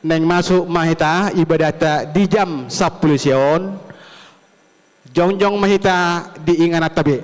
neng masuk mahita ibadat di jam 10 sion jongjong mahita diingat tabi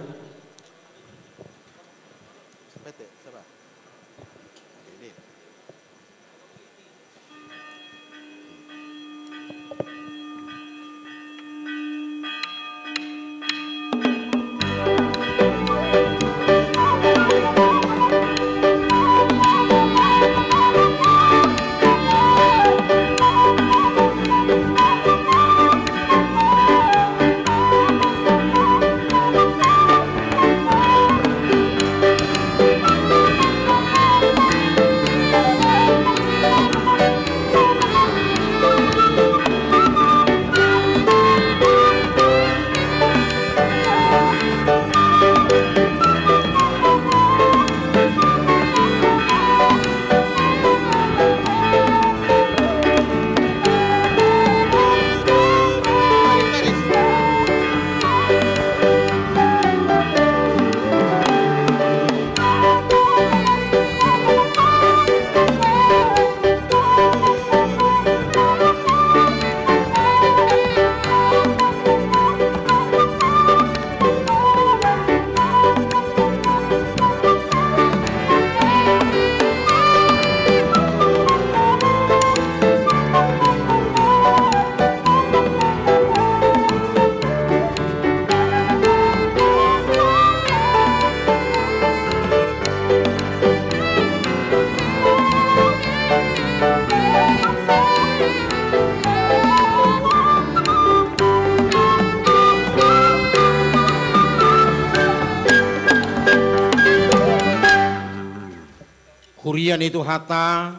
Hurian itu hata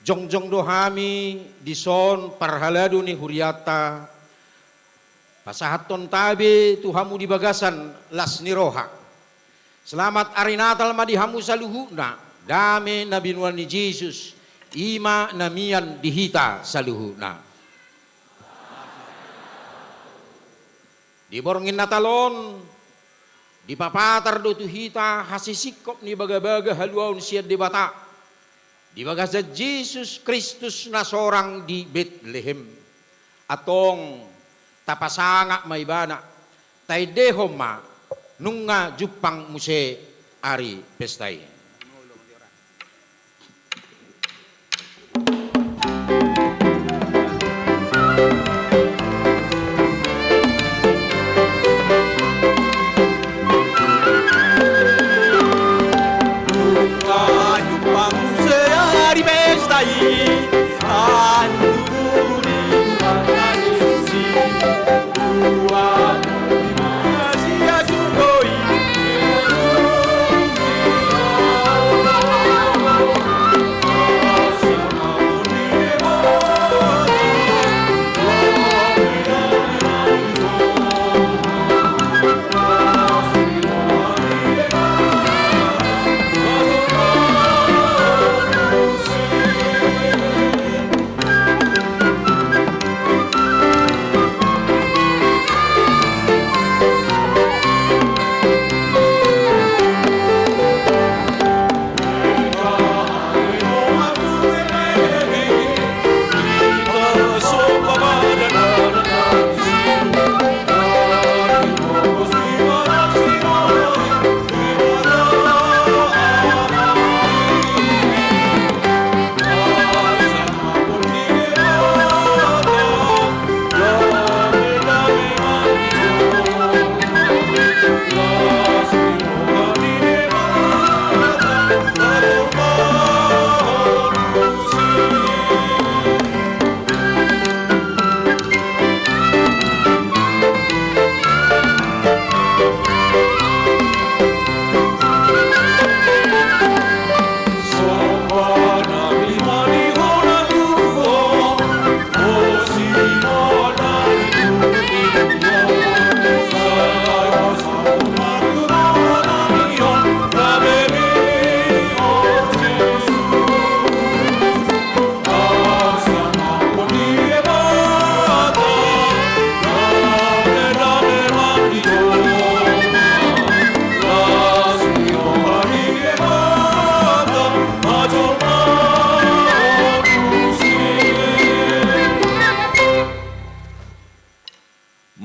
jongjong dohami dison parhaladu ni huriata pasahaton tabe tuhamu di bagasan las niroha selamat ari natal madihamu saluhuna dame nabi nuani Yesus ima namian dihita saluhuna diborngin natalon di papatar do tuhita hasisikop ni baga-baga haluaun siad di bata di bagasa Yesus Kristus na sorang di Bethlehem atong tapasanga maibana tay dehoma nunga jupang muse ari pestai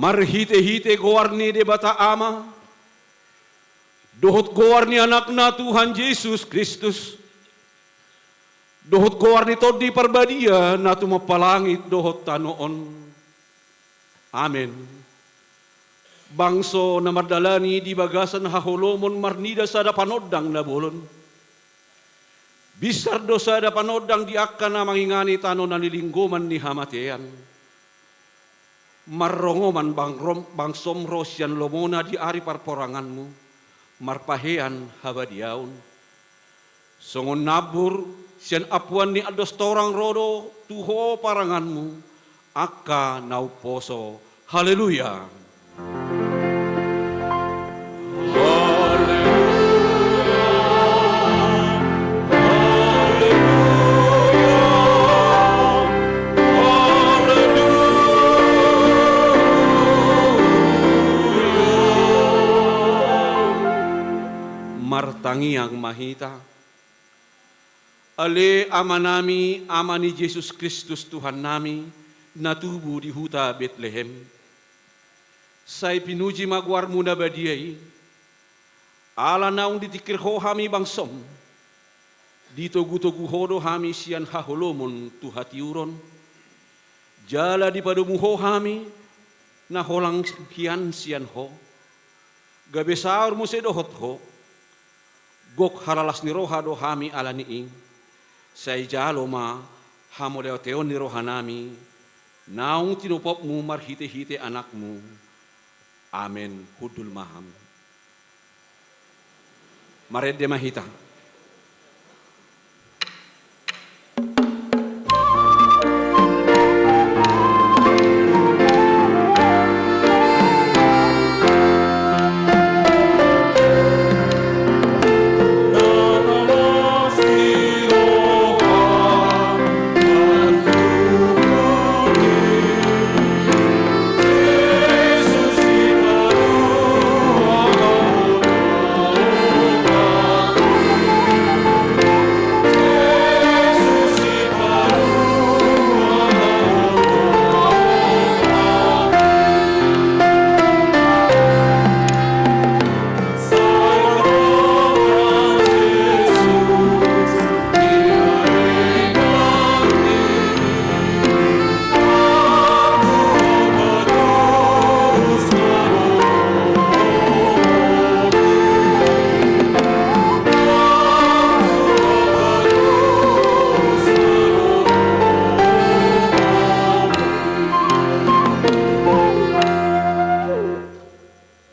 marhite-hite gowarni de bata ama, dohot gowarni anak na Tuhan Yesus Kristus, dohot gowarni todi parbadia na tumapalangit dohot tanoon. Amen. Bangso na mardalani di bagasan hahulomon marnida sada panodang na bolon. Bisardo sada panodang di akka na mangingani tano na nilinggoman ni hamatean. Marrongoman bangsom rosyan lomona di ari parporanganmu, marpahean habadiaun. Songon nabur sian apuan ni ados torang rodo tuho paranganmu, akka nauposo. Haleluya. Martangiang mahita. Ale ama nami, ama ni Jesus Kristus Tuhan nami, natubu di huta Bethlehem. Say pinuji magwar muna badiay, ala naung ditikirho hami bangsom, dito guto-guhodo hami siyan haholomon tuhatiuron, jala di padumuho hami, na holang hiyan siyan ho, gabe saur mo sedohot ho, gok haralas ni roha do hami ala niing, say jalo ma hamo deo teon ni roha nami, naung tinupop mu marhite-hite anakmu. Amen. Hudul maham. Maredde mahita.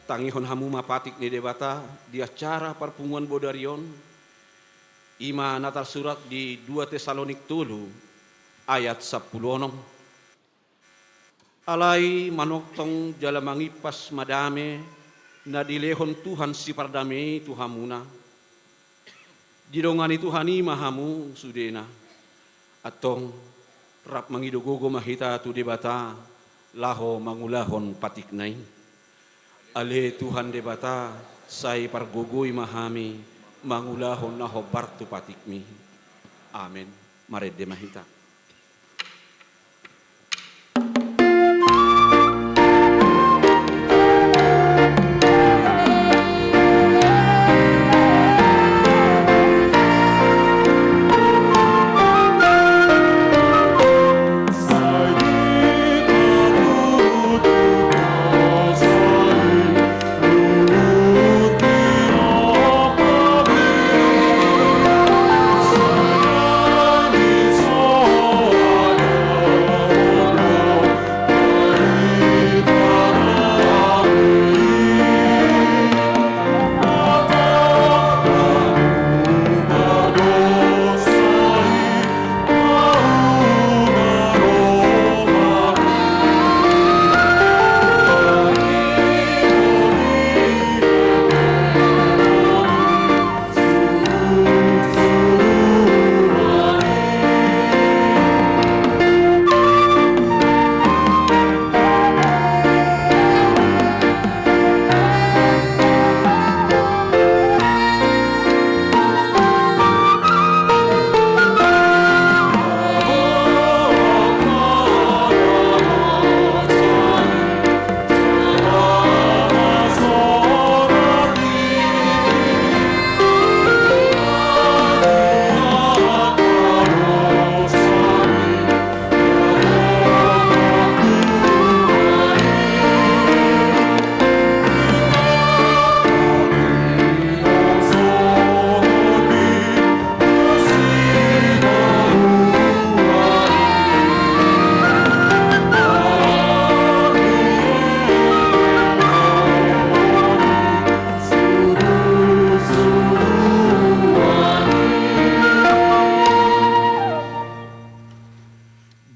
Tangihon hamu mapatik ni debata di acara perpunguan Bodarion ima natal surat di 2 Tesalonik tulu ayat 10. Alai manoktong jalamangipas madame na dilehon Tuhan si pardame Tuhamuna. Didongani Tuhani mahamu sudena atong rap mangidugogo mahita tu debata laho mangulahon patiknay. Ale Tuhan debata say pargugoy mahami mangulahon na hobartu patikmi. Amen. Maredde mahita. Oh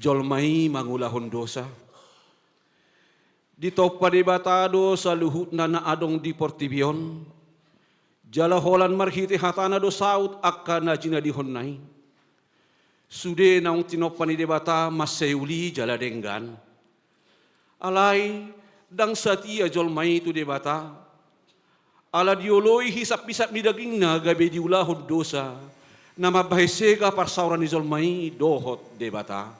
jolmai mangulahon dosa. Di topa di batado sa luhut na naadong di portibion, jala holan marhiti hatana do saut akka na jinadihon nai. Sude naung tinopa ni debata maseuli jala denggan. Alai dang satia jolmai tu debata. Ala dioloi hisap-hisap ni daging na gabe diulahon dosa. Na mabahesega parsauran ni jolmai dohot debata.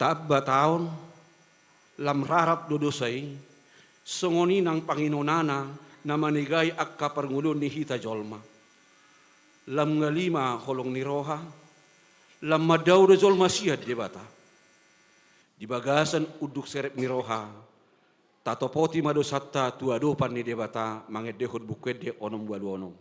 Tabba taon, lam rarat dodosay, sungoni ng Panginunana na manigay ak kaparngulon ni Hita Jolma. Lam ngalima kolong ni Roha, lam madaw da Jolma siyad di bata. Di bagasan uduk serep ni Roha, tatopoti madosatta tuadopan ni debata mangedehod bukwede onom waluonom.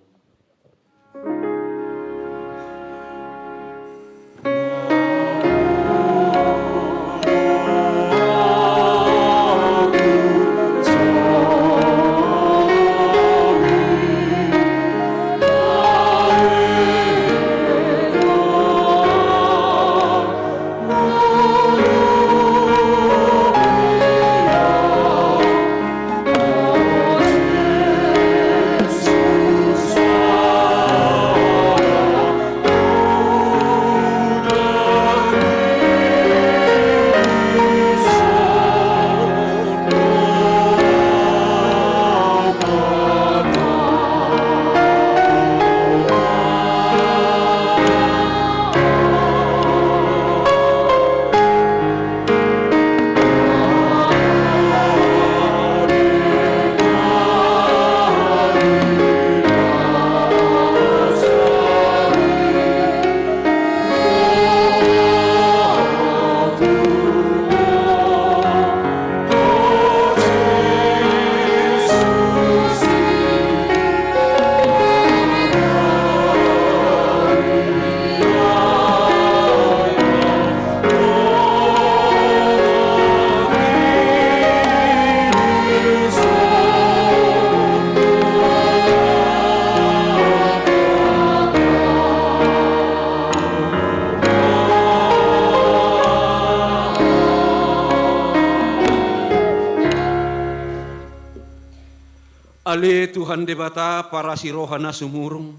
Ale Tuhan debata para si roha na sumurong.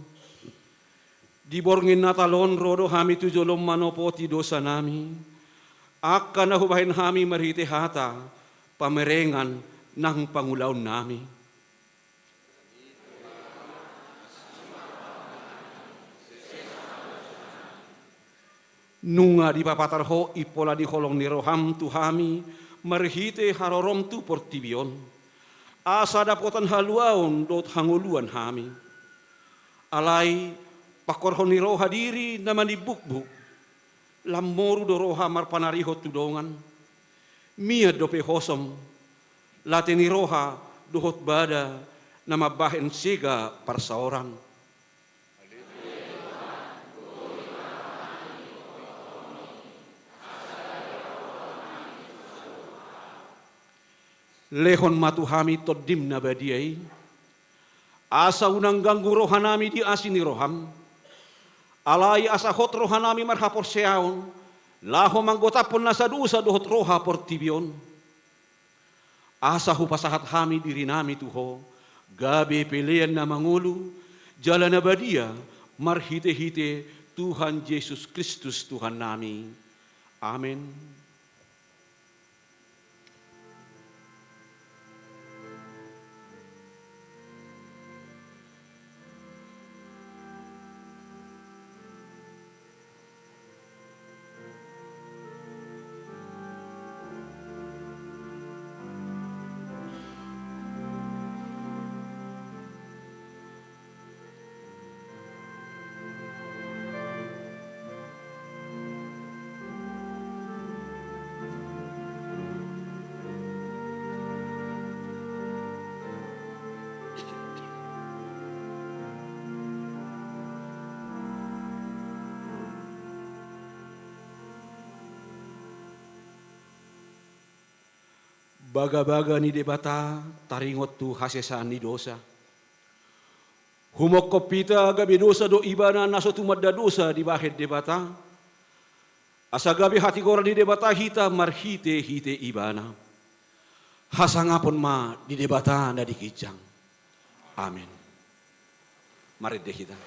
Diborngin na talon rodo hami tujolom manopoti dosa nami. Akka na hubahin hami marhiti hata pamerengan ng pangulaw nami. Nunga di papatarho ipola di holong ni roham tu hami marhiti harorom tu portibion. Asa dapotan haluaon dot hanguluan hami. Alay pakorhon ni roha diri na manibukbuk. Lamoru do roha marpanariho tudongan. Mia dope hosom. Lati ni roha dohot bada na mabahen siga parsaoran. Lehon matuhami todim na badiay. Asa unang ganggu rohanami di asin ni roham. Alay asa hot rohanami marhapor seaon. Laho manggotapon na sa dusa dohot roha portibion. Asa hupasahat hami diri nami tuho. Gabi pilihan na mangulu. Jala na badia marhite-hite Tuhan Yesus Kristus Tuhan nami. Amen. Baga-baga ni debata taringot tu hasesan ni dosa. Humok kopita gabi dosa do ibana naso tumadda dosa di bahid debata. Asa gabi hati koran di debata hita marhite hite ibana. Hasangapon ma di debata na di kijang. Amin. Mari deh kita.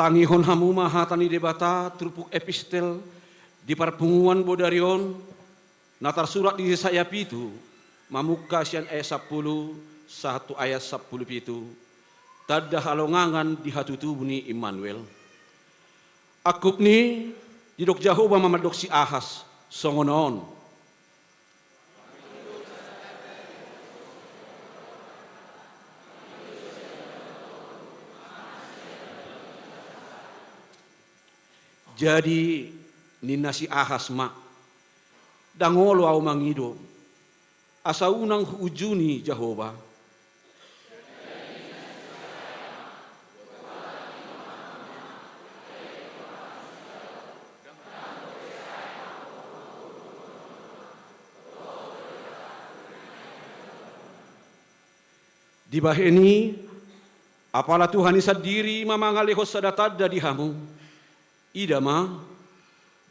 Tangihon hamu mahatani debata trupuk epistel di parpunguan bodarion natar surat di saya pitu mamuka sian ayat 10 satu ayat 10 pitu tada halongangan di hatutu buni Immanuel akup ni didok Jehovah mamadok si Ahas songonon jadi nina si Ahas mak dangolo au mangido asa unang ujuni Jehovah di baheni apala Tuhan isadiri mamangalehos sadatada di hamu idama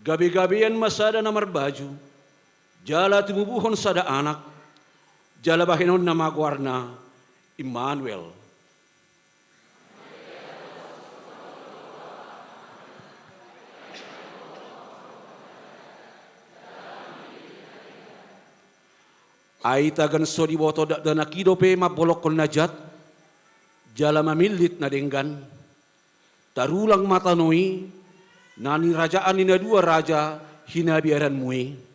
gabe-gabean masada namar baju jala tumubuhon sada anak jala bahenon nama guarna Immanuel aita gan sodi boto dak dana kidope mabolok kon najat jala mamilit na denggan tarulang matanoi nani rajaan nina dua raja hina biaran mue.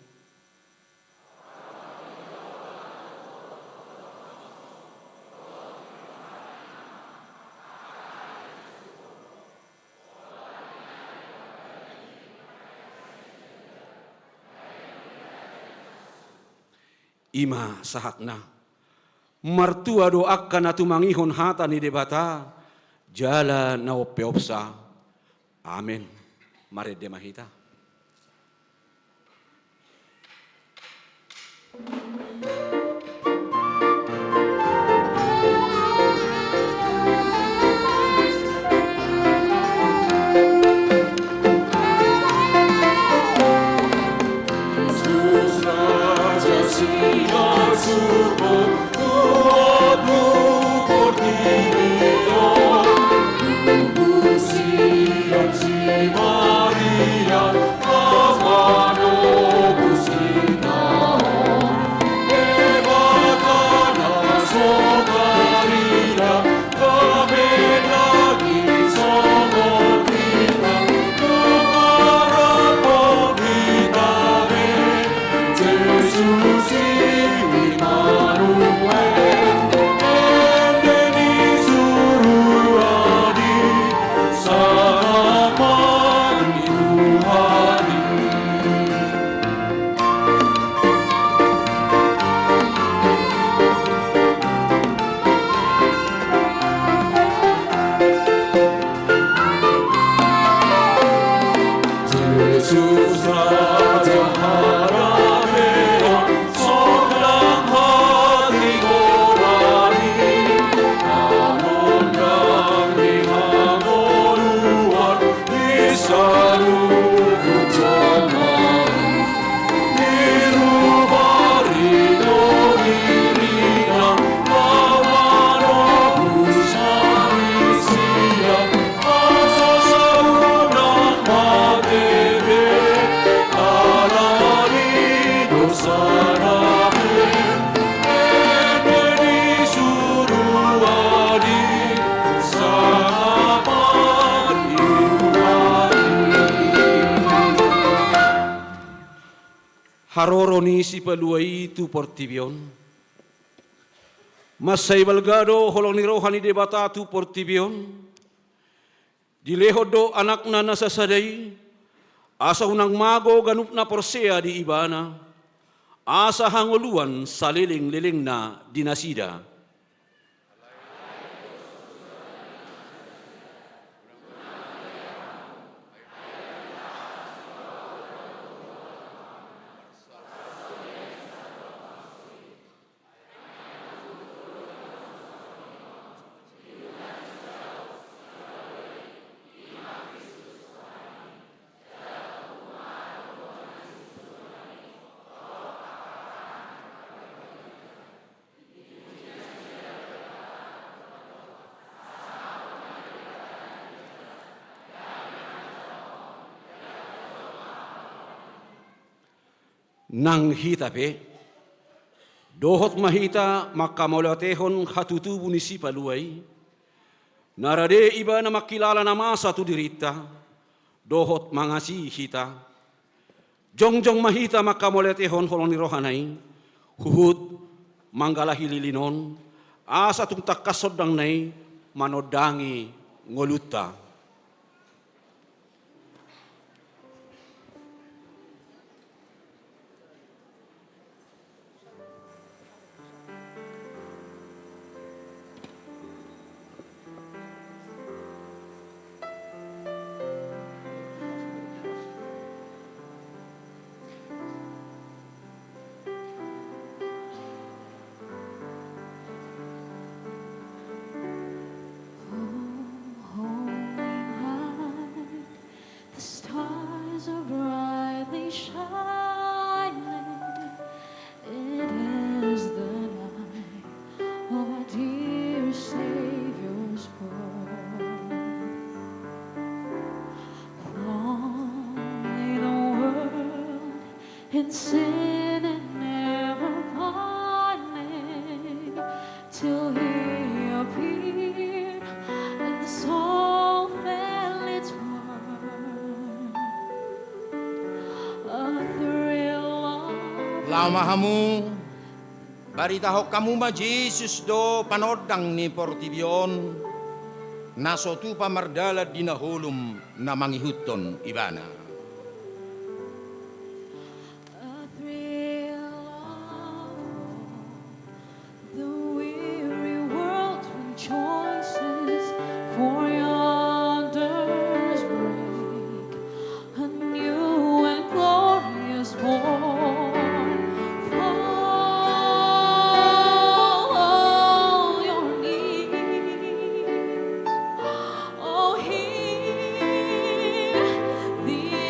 Ima sahakna martua doakan atu mangihon hata ni debata jala na opeopsa. Amin. Mari demahita. 사랑은 에베니 수루아니 사랑하니 Haroroni si paluai tu portibion. Masay balgado holong ni rohani debata tu portibion. Dilehodo anak na nasasaday. Asa unang mago ganup na porsea di ibana. Asa hanguluan sa liling-liling na dinasida. Nang hitape, dohot mahita makamaulatehon hatutubu ni si paluay, narade iba na makilala na masa tu dirita, dohot mangasi hita, jongjong mahita makamaulatehon holong ni rohanay, huhud manggalahililinon, asa tung takasodang nay manodangi ngoluta. In sin and never pining till he appeared and the soul felt its worth. A thrill of Lamahamu, baritahok kamu ma Jesus do panodang ni portibion, nasotu pamardala dinahulum na mangihuton ibana. The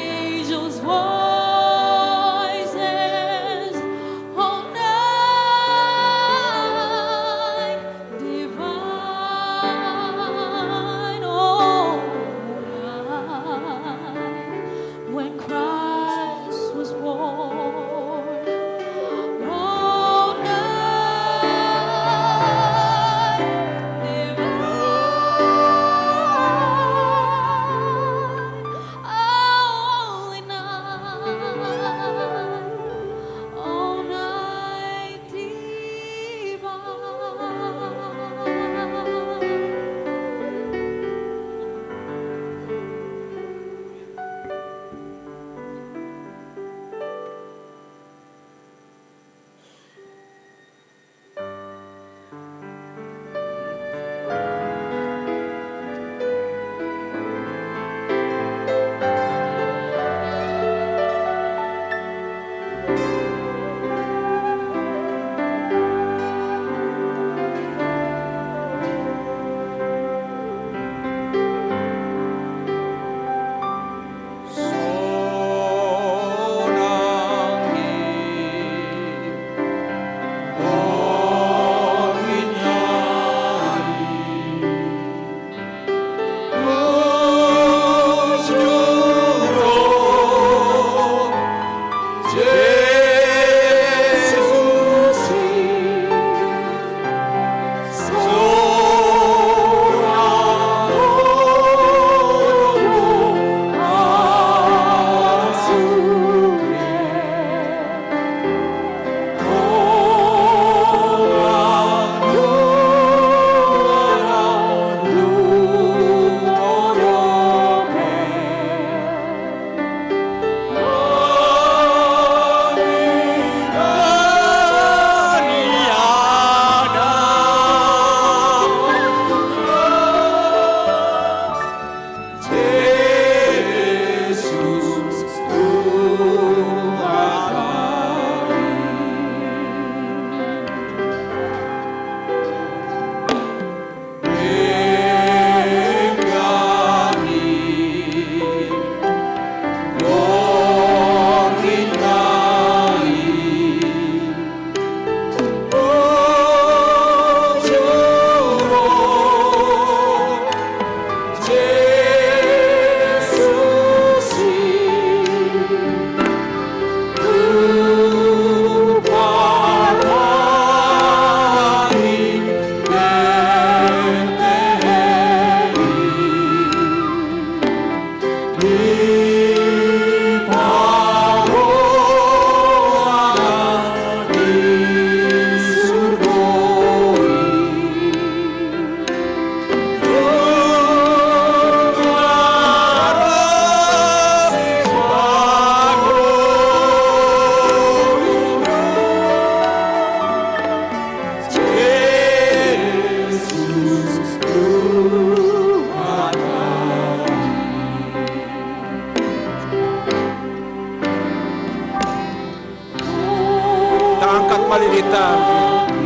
malilitan.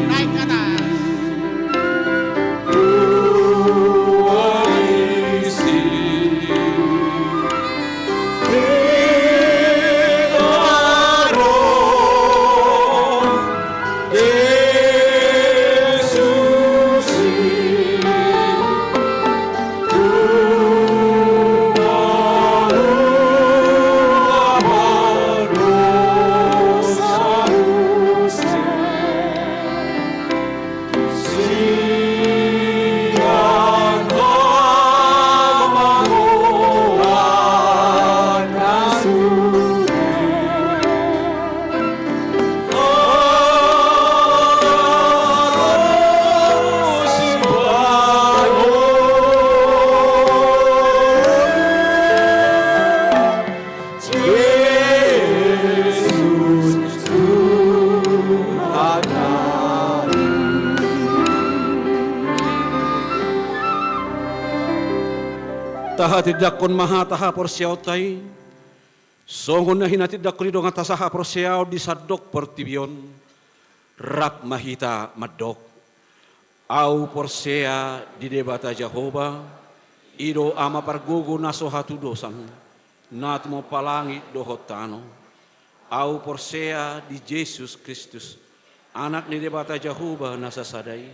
Naik ke atas. Taha tidak kon maha taha porsiaw tay. Songon na hinatid ako rin nga tasaha porsiaw di sadok portibion. Rap mahita madok. Au porsea di debata Jehovah. Ido ama pargugo na sohatu dosan. Nat mo palangit dohotano. Au porsea di Jesus Kristus. Anak ni debata Jehovah nasa sadai.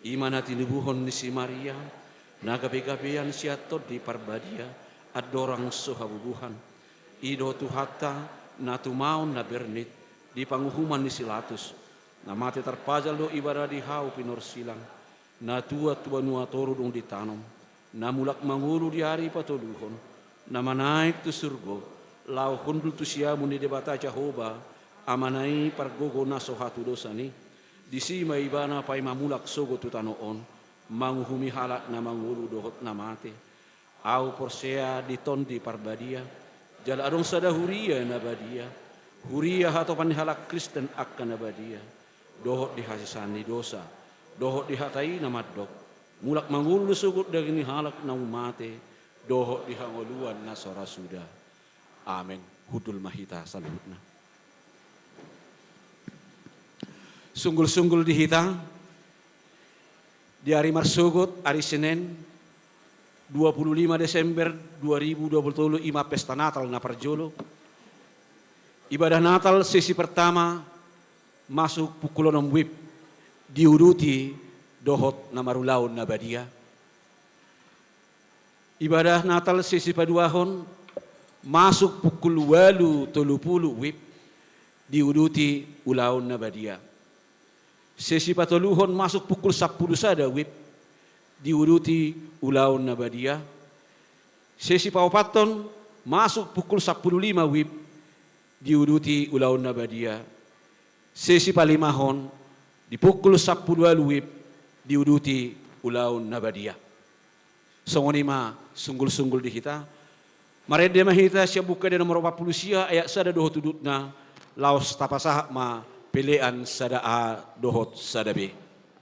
Imana tinubuhon ni si Maria. Nagabi-gabian siya to di parbadia at dorang suhabubuhan. Ido tuhata na tumaon na bernit di panguhuman ni Silatus. Na mati tarpajal do ibadah di hau pinursilang. Na tua-tua nuatoro dong ditanom. Na mulak mangulu di hari patuluhon. Na manaik tu surgo. Lau hundul tu siya muni debata Jehovah. Amanai pargogo na sohatu dosani. Di sima ibana pay mamulak sogo tu tanoon. Manguhumi halak na mangulu dohot na mate. Au porsea ditondi parbadia. Jala adong sada huria na badia. Huria hatopan halak Kristen akan na badia. Dohot dihasisani dosa. Dohot dihatai na madok. Mulak mangulu sugut dari ni halak na umate. Dohot dihangoluan na sorasuda. Amen. Hudul mahita salutna. Sunggul-sunggul dihita. Di hari Marsugut, hari Senin, 25 Desember 2020, ima pesta Natal na Parjolo. Ibadah Natal sesi pertama masuk pukul 6 WIB diuruti dohot na marulaon na badia. Ibadah Natal sesi paduahon masuk pukul 8.30 WIB diuruti ulaon na badia. Sesi patoluhon masuk pukul 10 sada WIB diuruti ulaon na badia. Sesi paupaton masuk pukul 10.05 WIB diuruti ulaon na badia. Sesi palimahon di pukul 10.02 WIB diuruti ulaon na badia. Songonima sunggul-sunggul di kita. Marede mahita siya buka di nomor 40 siya ayat sada dohot tudutna laos tapasah ma pilihan sada a dohot sada b.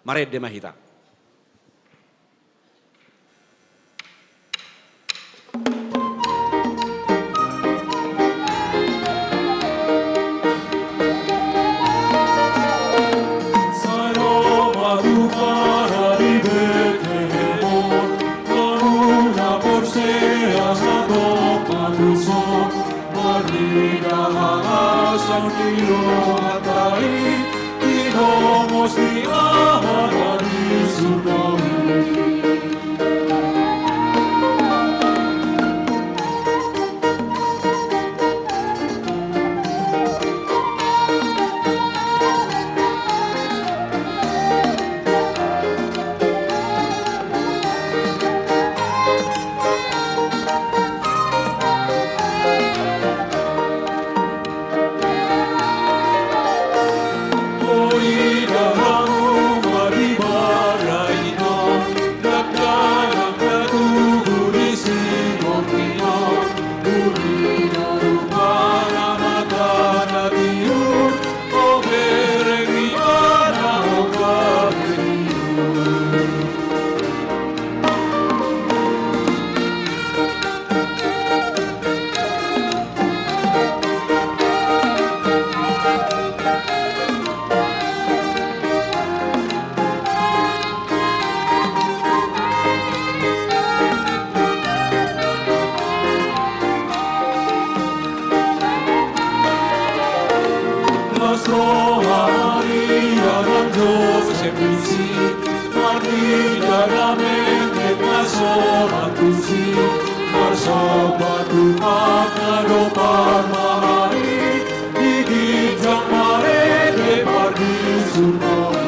Marede mahita. Maria ng Joseph Rizzi, Maria namin na sorat usi, Marsobat umat na lopar mahari, higit ang marete pag-isunod.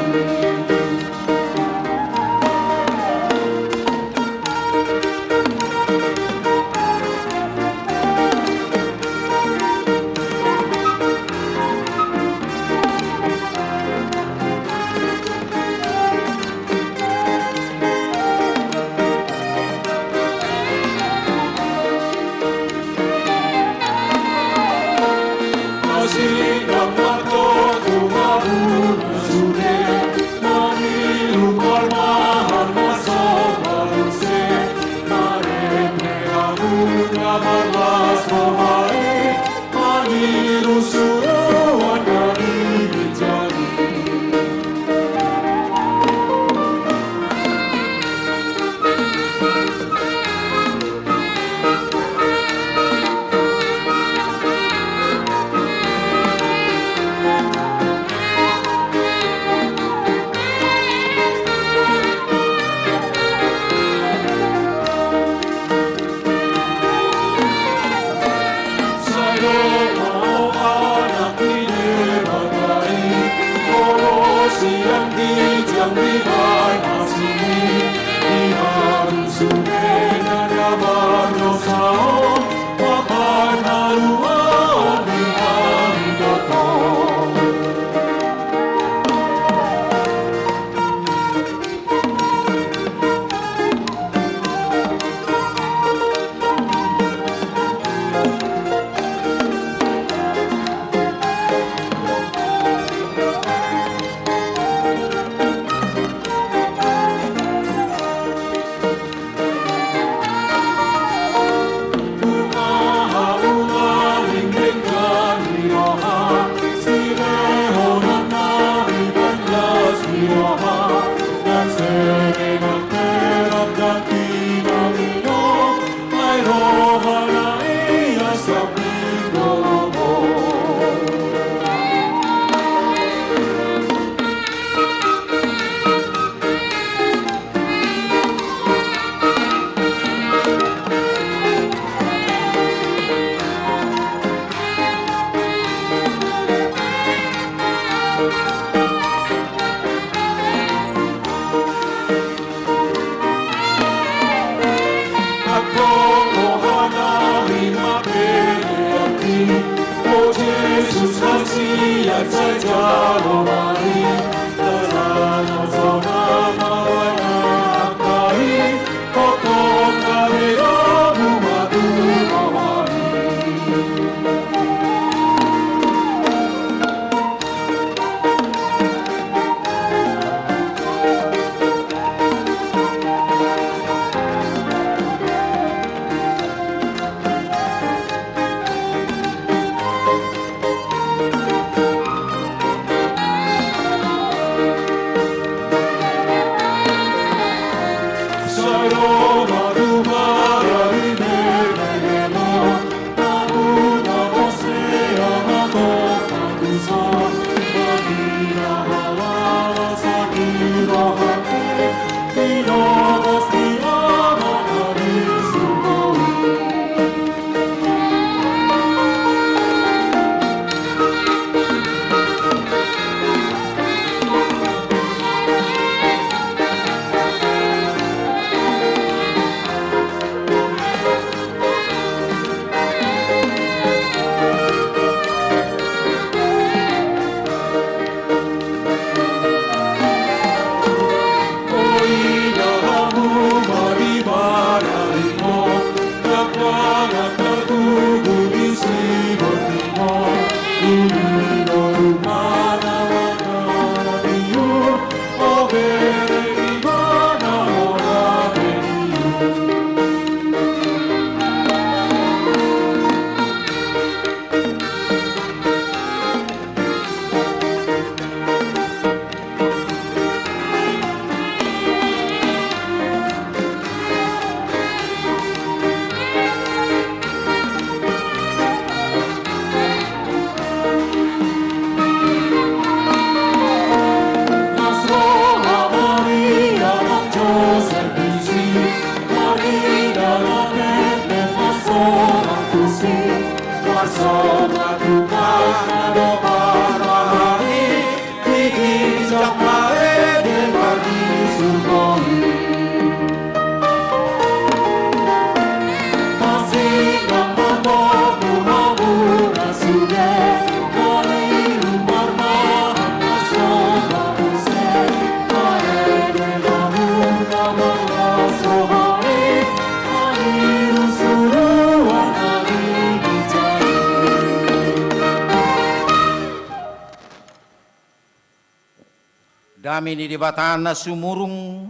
Dami ni dibatana sumurung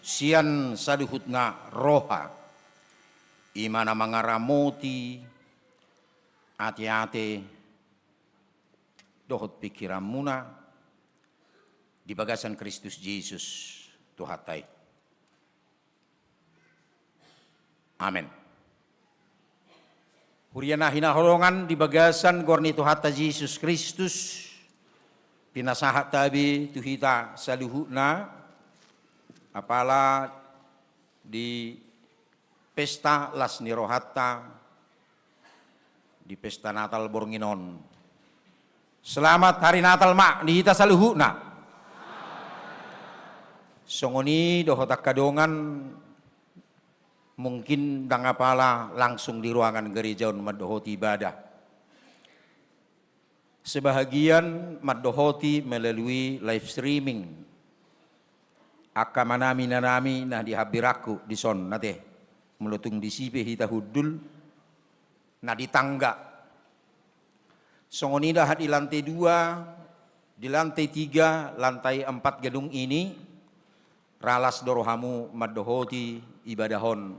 sian saduhutna roha. Imana mangaramoti ati-ati dohot pikiran muna di bagasan Kristus Yesus Tuhatai. Amin. Huriana hinaholongan di bagasan gorni Tuhata Yesus Kristus pinasahat tabi tuhita saluhuna apala di pesta las nirohatta di pesta Natal Bornginon. Selamat hari Natal mak dihita saluhuna. Songoni dohotak kadongan mungkin dangapala langsung di ruangan gereja madohoti ibadah. Sebahagian madohoti melalui live streaming. Aka manami nanami nah dihabiraku di son nate melutung di sipe hita hudul nah di tangga. Songoni dah di lantai 2, di lantai 3, lantai 4 gedung ini ralas dorohamu madohoti ibadahon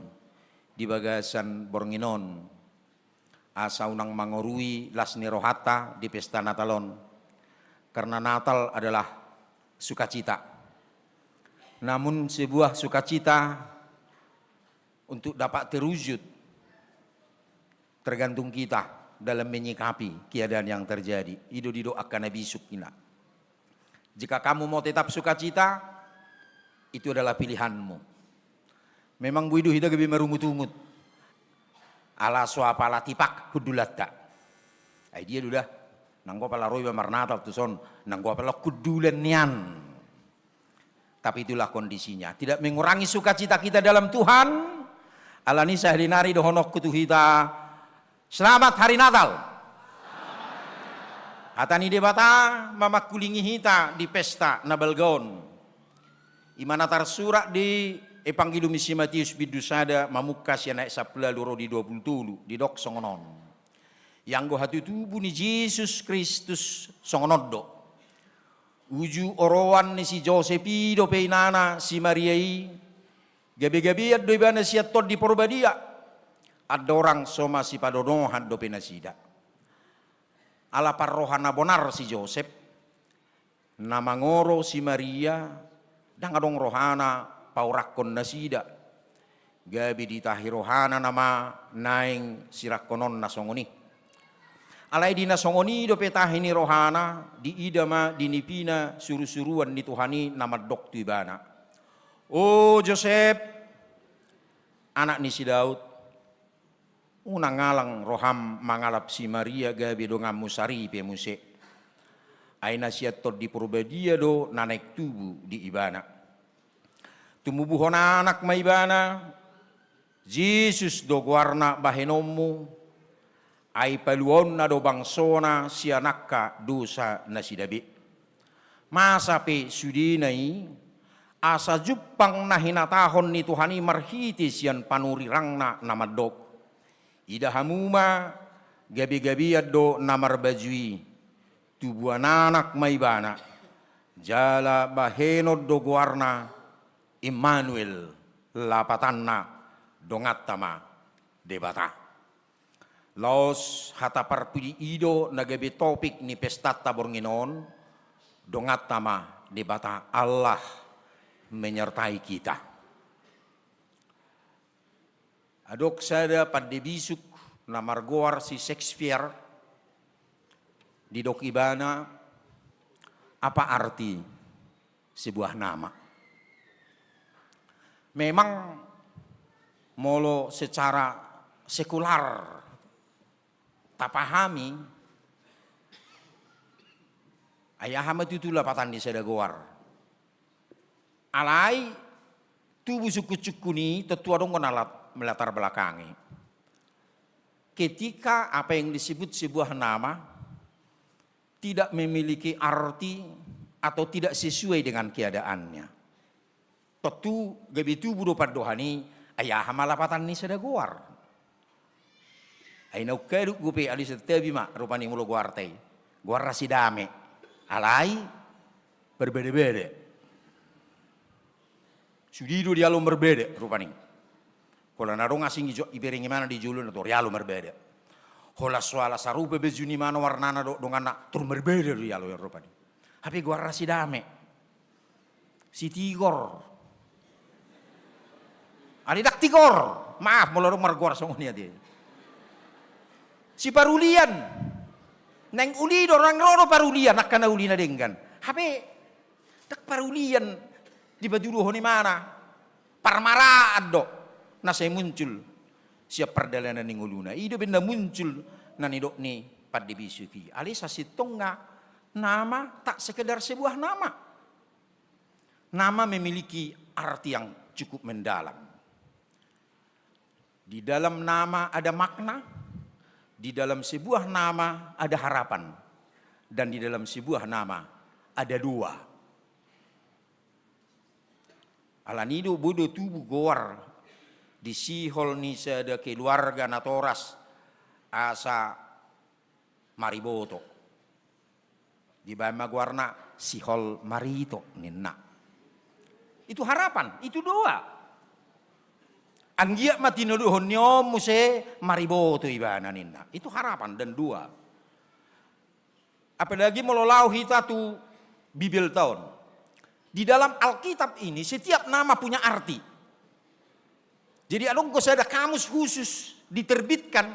di bagasan Bornginon. Asa unang mangorui las nirohata di pesta Natalon. Karena Natal adalah sukacita. Namun sebuah sukacita untuk dapat terwujud tergantung kita dalam menyikapi keadaan yang terjadi. Ido didoakan Nabi Sukina. Jika kamu mau tetap sukacita, itu adalah pilihanmu. Memang buidu hida gebi merumut-umut. Ala suapala tipak hudulata. Ay dia dudah nanggo pala roy marnatal tu son nanggo pala kudulen nian. Tapi itulah kondisinya. Tidak mengurangi sukacita kita dalam Tuhan. Alani sahlinari dohonok kutuhita. Selamat hari Natal. Hatani debata mamak kulingi hita di pesta Nabalgaon. Imana tersurat di Evangelium isi Matius bidusada mamukas yang naik sapla loro di 20 di dok songonon. Yang go hatu tubuh ni Yesus Kristus songonoddo. Uju orowan ni si Josepido peinana si Mariai. Gabi-gabi ad doi bana si atod di porbadia. Ada orang soma si padonohan do penasida. Ala parrohana bonar si Joseph. Nama ngoro si Maria. Dan adong rohana paurakon nasida. Gabi ditahi rohana nama naing sirakonon nasongoni. Alai di nasongoni do petahi ni rohana di idama dinipina suru-suruan ni Tuhani nama dok tu ibana. Oh Joseph anak ni si Daud. Unang ngalang roham mangalap si Maria gabi do ngamusari pe muse. Aina siatot di purbadia do nanek tubuh di ibana. Tumubuhon anak maibana, Jesus do guarna bahenomu, ay paluon na do bangsona si anakka dosa na sidabi. Masa pe sudinay, asa jupang nahinatahon ni Tuhani marhitis yan panurirang na namadok. Ida hamuma, gabi-gabi do namarbajui, tubuhan anak maibana, jala bahenod do guarna, Immanuel lapatanna dongatama debata. Laos hatapar pudi ido nagabi topik ni pestata Bornginon dongatama debata Allah menyertai kita. Adok sada pandebisuk na margoar si Shakespeare di dok ibana apa arti sebuah nama. Memang molo secara sekular tak pahami ayah hama itu lapatan di sedagoar. Alai tubuh suku-suku ni tetua dong melatar belakangi. Ketika apa yang disebut sebuah nama tidak memiliki arti atau tidak sesuai dengan keadaannya. Tentu gebitu budo padohani ayah malapatan ni sedagoar. Aina ukedu gupe ali setebi mak rupani mulo guartei. Guar rasidame. Alai berbeda-beda. Sudido di alum berbeda rupani. Kalau narong asing ijo iberingi mana di julun atau rialo berbeda. Hola soala sarupe bejuni mana warnana dengan nak tur berbeda di alo rupani. Tapi guar rasidame. Si tigor. Ali dak tigor. Maaf mulorong marguar songonia dia. Si parulian. Neng uli dorang roro parulian akan uli na denggan. Hape tak parulian di baju honi mana? Parmara ado na saya muncul siap perdalanan ning uluna. Ido benda muncul na nidok ni pad dibisuki. Alisa sitonga nama tak sekedar sebuah nama. Nama memiliki arti yang cukup mendalam. Di dalam nama ada makna. Di dalam sebuah nama ada harapan. Dan di dalam sebuah nama ada dua. Alanido bodo tubuh goar. Di sihol ni sada keluarga natoras. Asa mariboto. Di bama guarna sihol marito ninna. Itu harapan, itu doa. Anggia matinodo honyo muse mariboto ibana ninna. Itu harapan dan dua. Apalagi melolau hita tu Bibil tahun. Di dalam Alkitab ini setiap nama punya arti. Jadi alung kau ada kamus khusus diterbitkan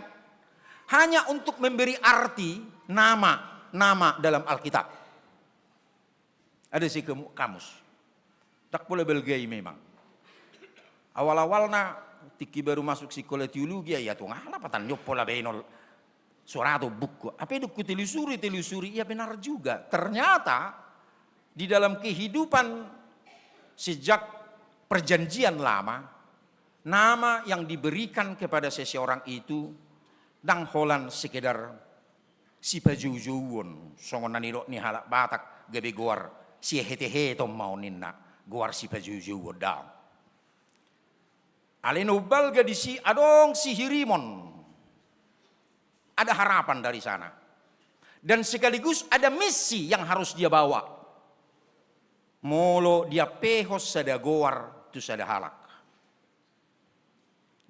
hanya untuk memberi arti nama dalam Alkitab. Ada sih kamus. Tak boleh belgai memang. Awal-awalnya tiki baru masuk sekolah teologi ya tuh ngala patan yo pola benol suarato buku. Apa itu telusuri ya benar juga. Ternyata di dalam kehidupan sejak perjanjian lama nama yang diberikan kepada seseorang itu dang holan sekedar si pajujuwon songon naniro ni halak batak gabe goar si hetehe to mau ninna goar si pajujuwon daw. Aleno balga di si adong si hirimon. Ada harapan dari sana. Dan sekaligus ada misi yang harus dia bawa. Molo dia pehos sada goar tu sada halak.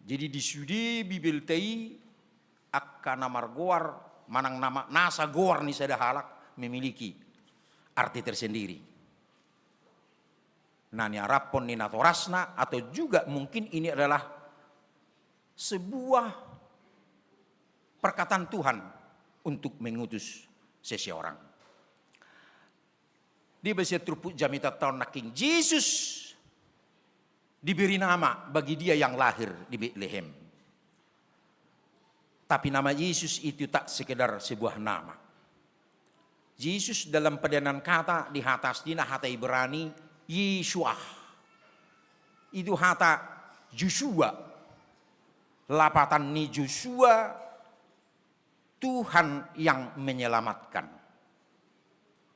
Jadi di sudi Bibil tei akka namar goar manang nama nasa goar ni sada halak memiliki arti tersendiri. Nani arapon ni natorasna atau juga mungkin ini adalah sebuah perkataan Tuhan untuk mengutus seseorang. Di besia trupuk jamita tahun naking Yesus diberi nama bagi dia yang lahir di Bethlehem. Tapi nama Yesus itu tak sekedar sebuah nama. Yesus dalam padanan kata di atas dina hata Ibrani Yeshua. Itu hata Joshua. Lapatan ni Joshua Tuhan yang menyelamatkan.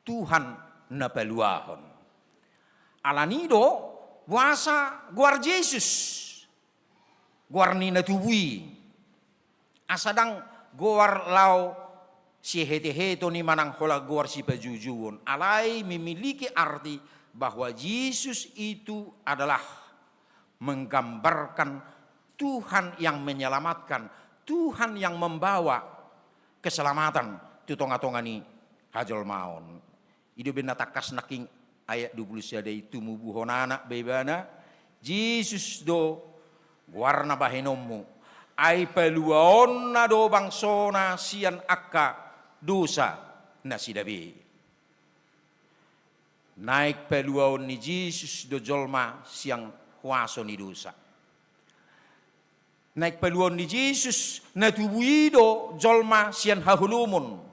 Tuhan napaluahon. Alanido puasa guar Yesus. Guar ni natubui. Asadang guar lau si hete-heto ni manang hola guar si pajujuwon. Alai memiliki arti bahwa Yesus itu adalah menggambarkan Tuhan yang menyelamatkan, Tuhan yang membawa keselamatan tu tonga-tonga ni hajol maun. Ido benatakas naking ayat 20 ada itu mubuhonana bebana Yesus do warna bahenomu ai peluaonna do bangsona sian akka dosa nasidabe. Naik peluaon ni Yesus do jolma siang huaso ni dosa. naik peluang ni Jesus na tubuido jolma sian hahulumun.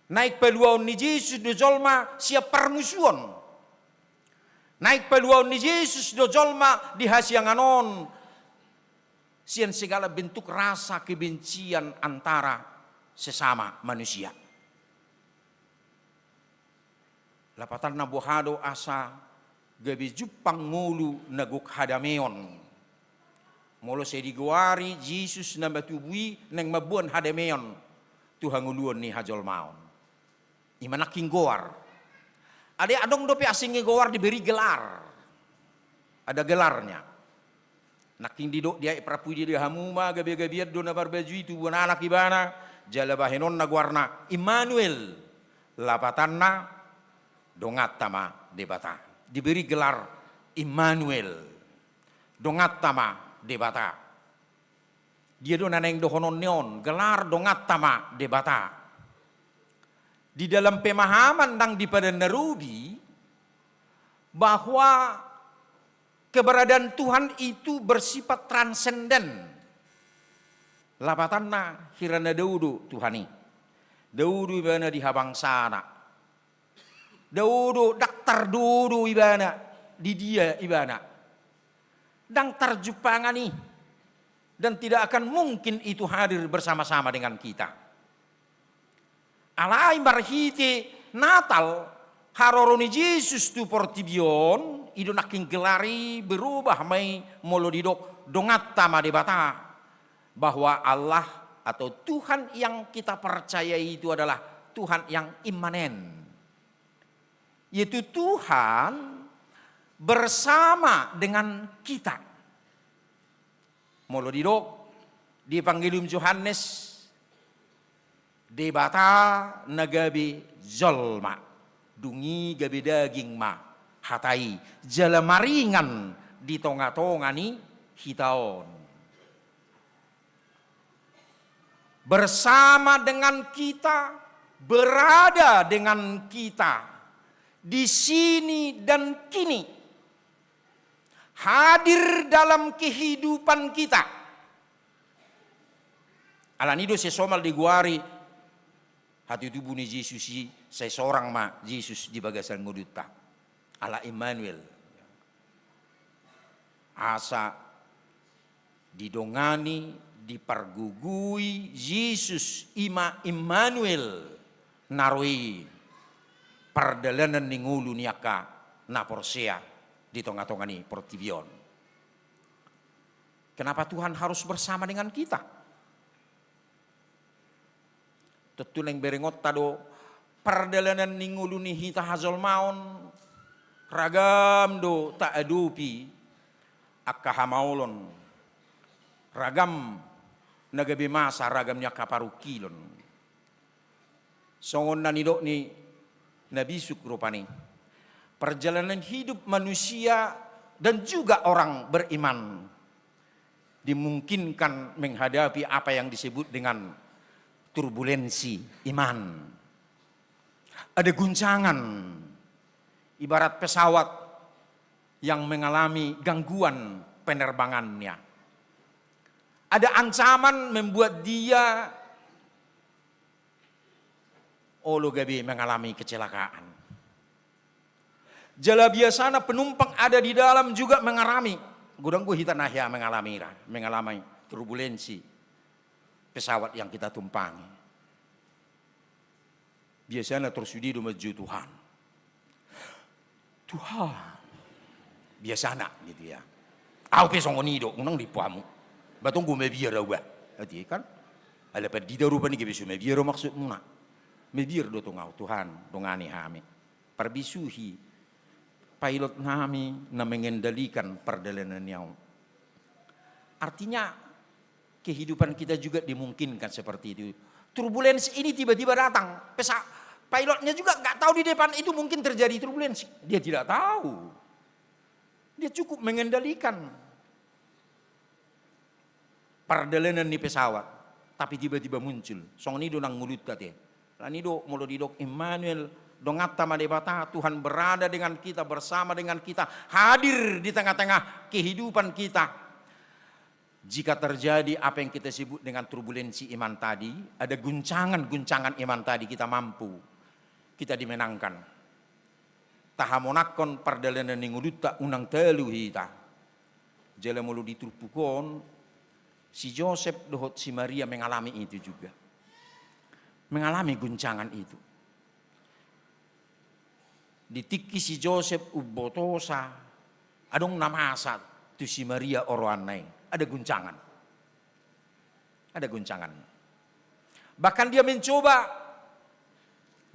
Naik peluang ni Jesus do jolma sia permusuhan. Naik peluang ni Jesus do jolma di hasianganon sian segala bentuk rasa kebencian antara sesama manusia. Lapatan na buhado asa gabi jupang mulu naguk hadameon. Molo se diguari Jesus na matubui nang mabuan hadameon tuhanguluan ni hajol maon. Imanaking goar. Ada adong dope asing goar diberi gelar. Ada gelarnya. Naking didok dia prapu dia hamuma gabi-gabiat do na barbaju itu buan anak ibana jalabahenon na guarna Immanuel. Lapatanna dongat tama debata. Diberi gelar Immanuel. Dongat tama debata. Dia do naneng dohonon neon. Gelar dongat tama debata. Di dalam pemahaman dan di pada Narudi bahwa keberadaan Tuhan itu bersifat transenden. Lapatanna hirana Daudu Tuhani. Daudu ibana di habang sana. Daudu daktar Daudu ibana di dia ibana. Dan terjupangani dan tidak akan mungkin itu hadir bersama-sama dengan kita. Alai marhiti Natal haroroni Jesus tu portibion ido naking gelari berubah mai molodidok dongat tama debata bahwa Allah atau Tuhan yang kita percayai itu adalah Tuhan yang imanen, yaitu Tuhan bersama dengan kita. Molodidok di Evangelium Yohanes debata nagabi zolma dungi gabi daging ma hatai jalamaringan di tonga-tonga ni hitaon bersama dengan kita, berada dengan kita di sini dan kini, hadir dalam kehidupan kita. Alanido sesomal diguari hati tubuh ni Yesus saya seorang ma Yesus di bagasan nguduta ala Immanuel asa didongani dipergugui Yesus ima Immanuel naroi perdalanan ningulu niaka naporsea di tengah-tengah ni portibion. Kenapa Tuhan harus bersama dengan kita? Tentu neng berengot tado perdalanan ningulu ni hita hazol maon ragam do tak adupi akka hamaulon ragam nagabi masa ragamnya kaparukilon songon nanidok ni Nabi Sukrupani perjalanan hidup manusia dan juga orang beriman dimungkinkan menghadapi apa yang disebut dengan turbulensi iman. Ada guncangan ibarat pesawat yang mengalami gangguan penerbangannya. Ada ancaman membuat dia gabi mengalami kecelakaan. Jala biasana penumpang ada di dalam juga mengalami gudang hitanahya mengalami turbulensi pesawat yang kita tumpangi. Biasanya tersudi do maju Tuhan. Biasanya gitu ya. Au pesongonido unang dipamu. Batong gumebiar daw ba? Ati kan? Ala pa di daw rupa ni gebisu mebiar maksud muna. Mebiar do tungau Tuhan dongani hami. Perbisuhi pilot nami na mengendalikan perjalanan niau. Artinya kehidupan kita juga dimungkinkan seperti itu. Turbulensi ini tiba-tiba datang. Pilotnya juga nggak tahu di depan itu mungkin terjadi turbulensi. Dia tidak tahu. Dia cukup mengendalikan perjalanan di pesawat. Tapi tiba-tiba muncul. Song ini nang ngulut kate. Lanido mulu didok Immanuel dongat tama debata Tuhan berada dengan kita bersama dengan kita hadir di tengah-tengah kehidupan kita. Jika terjadi apa yang kita sebut dengan turbulensi iman tadi, ada guncangan-guncangan iman tadi, kita mampu, kita dimenangkan. Tahamonakon pardalana ningudutta unang telu hita. Jala mulu diturpukon, si Joseph dohot si Maria mengalami itu juga. Mengalami guncangan itu. Ditiki si Joseph ubotosa, adong namasa tu si Maria oroanai. Ada guncangan. Ada guncangan. Bahkan dia mencoba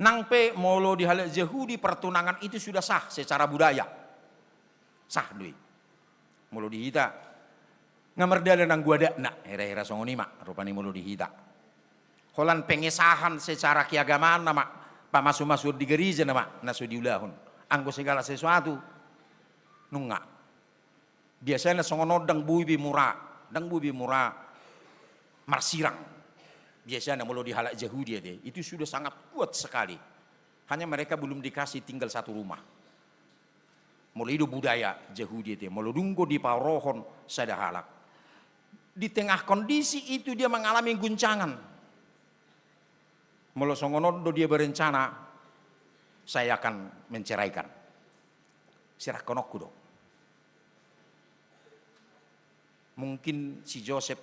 nangpe molo di hal Yahudi pertunangan itu sudah sah secara budaya. Sah dui. Molo dihita. Ngamerdala nang guada na era-era songonima rupani molo dihita. Holan pengesahan secara keagamaan nama pamasu-masu di gereja nama nasu diulahun. Anggo segala sesuatu nunga. Biasanya songonodang bubi murah, dang bubi murah marsirang. Biasanya mulu di halak Yahudi deh, itu sudah sangat kuat sekali. Hanya mereka belum dikasih tinggal satu rumah. Mulai itu budaya Yahudi deh, mulu dunggo di parohon sada halak. Di tengah kondisi itu dia mengalami guncangan. Mulu songonodo dia berencana, saya akan menceraikan. Sirah konokku dong. Mungkin si Joseph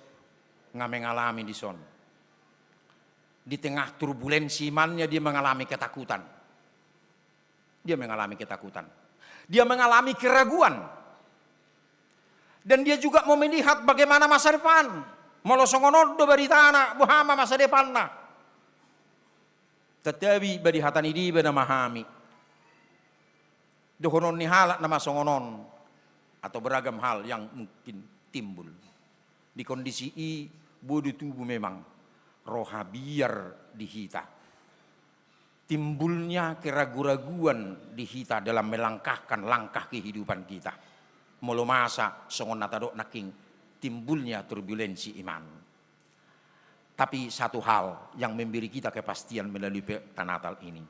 nggak mengalami di son. Di tengah turbulensi imannya dia mengalami ketakutan. Dia mengalami ketakutan. Dia mengalami keraguan. Dan dia juga mau melihat bagaimana masa depan. Molosongonodo baritana buhama masa depan nah. Tetapi barihatan ini bena mahami. Dohonon ni halak nama songonon atau beragam hal yang mungkin timbul di kondisi i bodoh tubuh memang roha biar dihita timbulnya keraguan-raguan dihita dalam melangkahkan langkah kehidupan kita molo masa songon natadok naking timbulnya turbulensi iman. Tapi satu hal yang memberi kita kepastian melalui pesta Natal ini,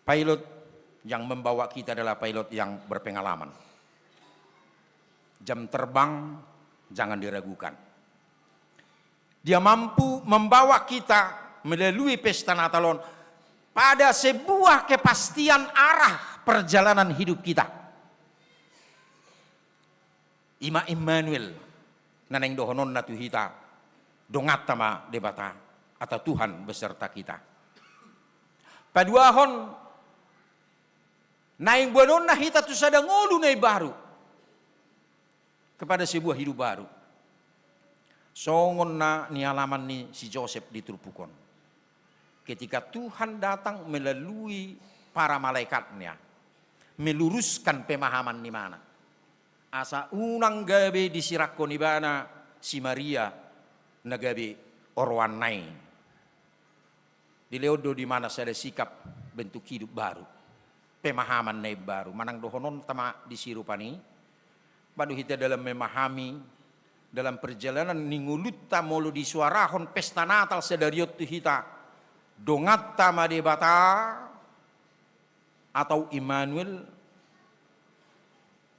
pilot yang membawa kita adalah pilot yang berpengalaman. Jam terbang jangan diragukan. Dia mampu membawa kita melalui pesta Natalon pada sebuah kepastian arah perjalanan hidup kita. Ima Immanuel naneng dohonon na tuhita dongatama debata atau Tuhan beserta kita. Paduahon naing buanon na hita tu sada ngolu na baru kepada sebuah hidup baru. Songon na ni alaman ni si Joseph di Turpukon. Ketika Tuhan datang melalui para malaikatnya, meluruskan pemahaman ni mana. Asa unang gabi disirakko ni bana si Maria na gabi orwanay. Di Leodo di mana saya ada sikap bentuk hidup baru. Pemahaman na baru. Manang dohonon tama disirupani. Baru kita dalam memahami dalam perjalanan ningulutta molo disuarahon pesta Natal sedariot kita dongatta madebata atau Immanuel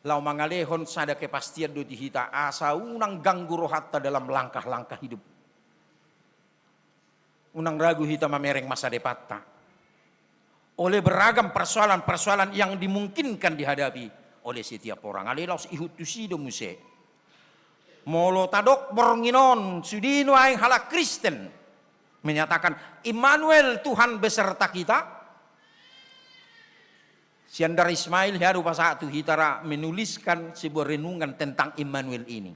lau mangalehon sada kepastian do hita asa unang ganggu rohatta dalam langkah-langkah hidup. Unang ragu hita mamereng masa depatta. Oleh beragam persoalan-persoalan yang dimungkinkan dihadapi oleh setiap orang. Alilaus ihutusido muse. Molo tadok boronginon sudino aing halak Kristen menyatakan Immanuel Tuhan beserta kita. Siandar Ismail haru pasatu hitara menuliskan sebuah renungan tentang Immanuel ini.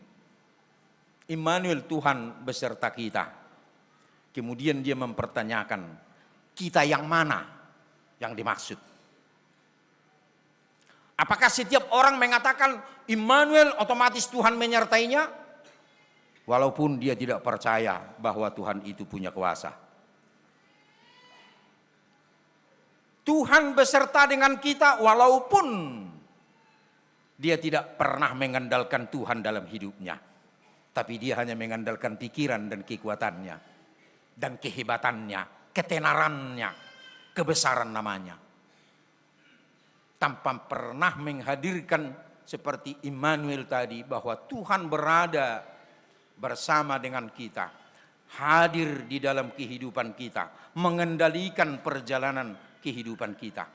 Immanuel Tuhan beserta kita. Kemudian dia mempertanyakan kita yang mana yang dimaksud. Apakah setiap orang mengatakan Immanuel otomatis Tuhan menyertainya? Walaupun dia tidak percaya bahwa Tuhan itu punya kuasa. Tuhan beserta dengan kita walaupun dia tidak pernah mengandalkan Tuhan dalam hidupnya. Tapi dia hanya mengandalkan pikiran dan kekuatannya. Dan kehebatannya, ketenarannya, kebesaran namanya. Tanpa pernah menghadirkan seperti Immanuel tadi, bahwa Tuhan berada bersama dengan kita, hadir di dalam kehidupan kita, mengendalikan perjalanan kehidupan kita.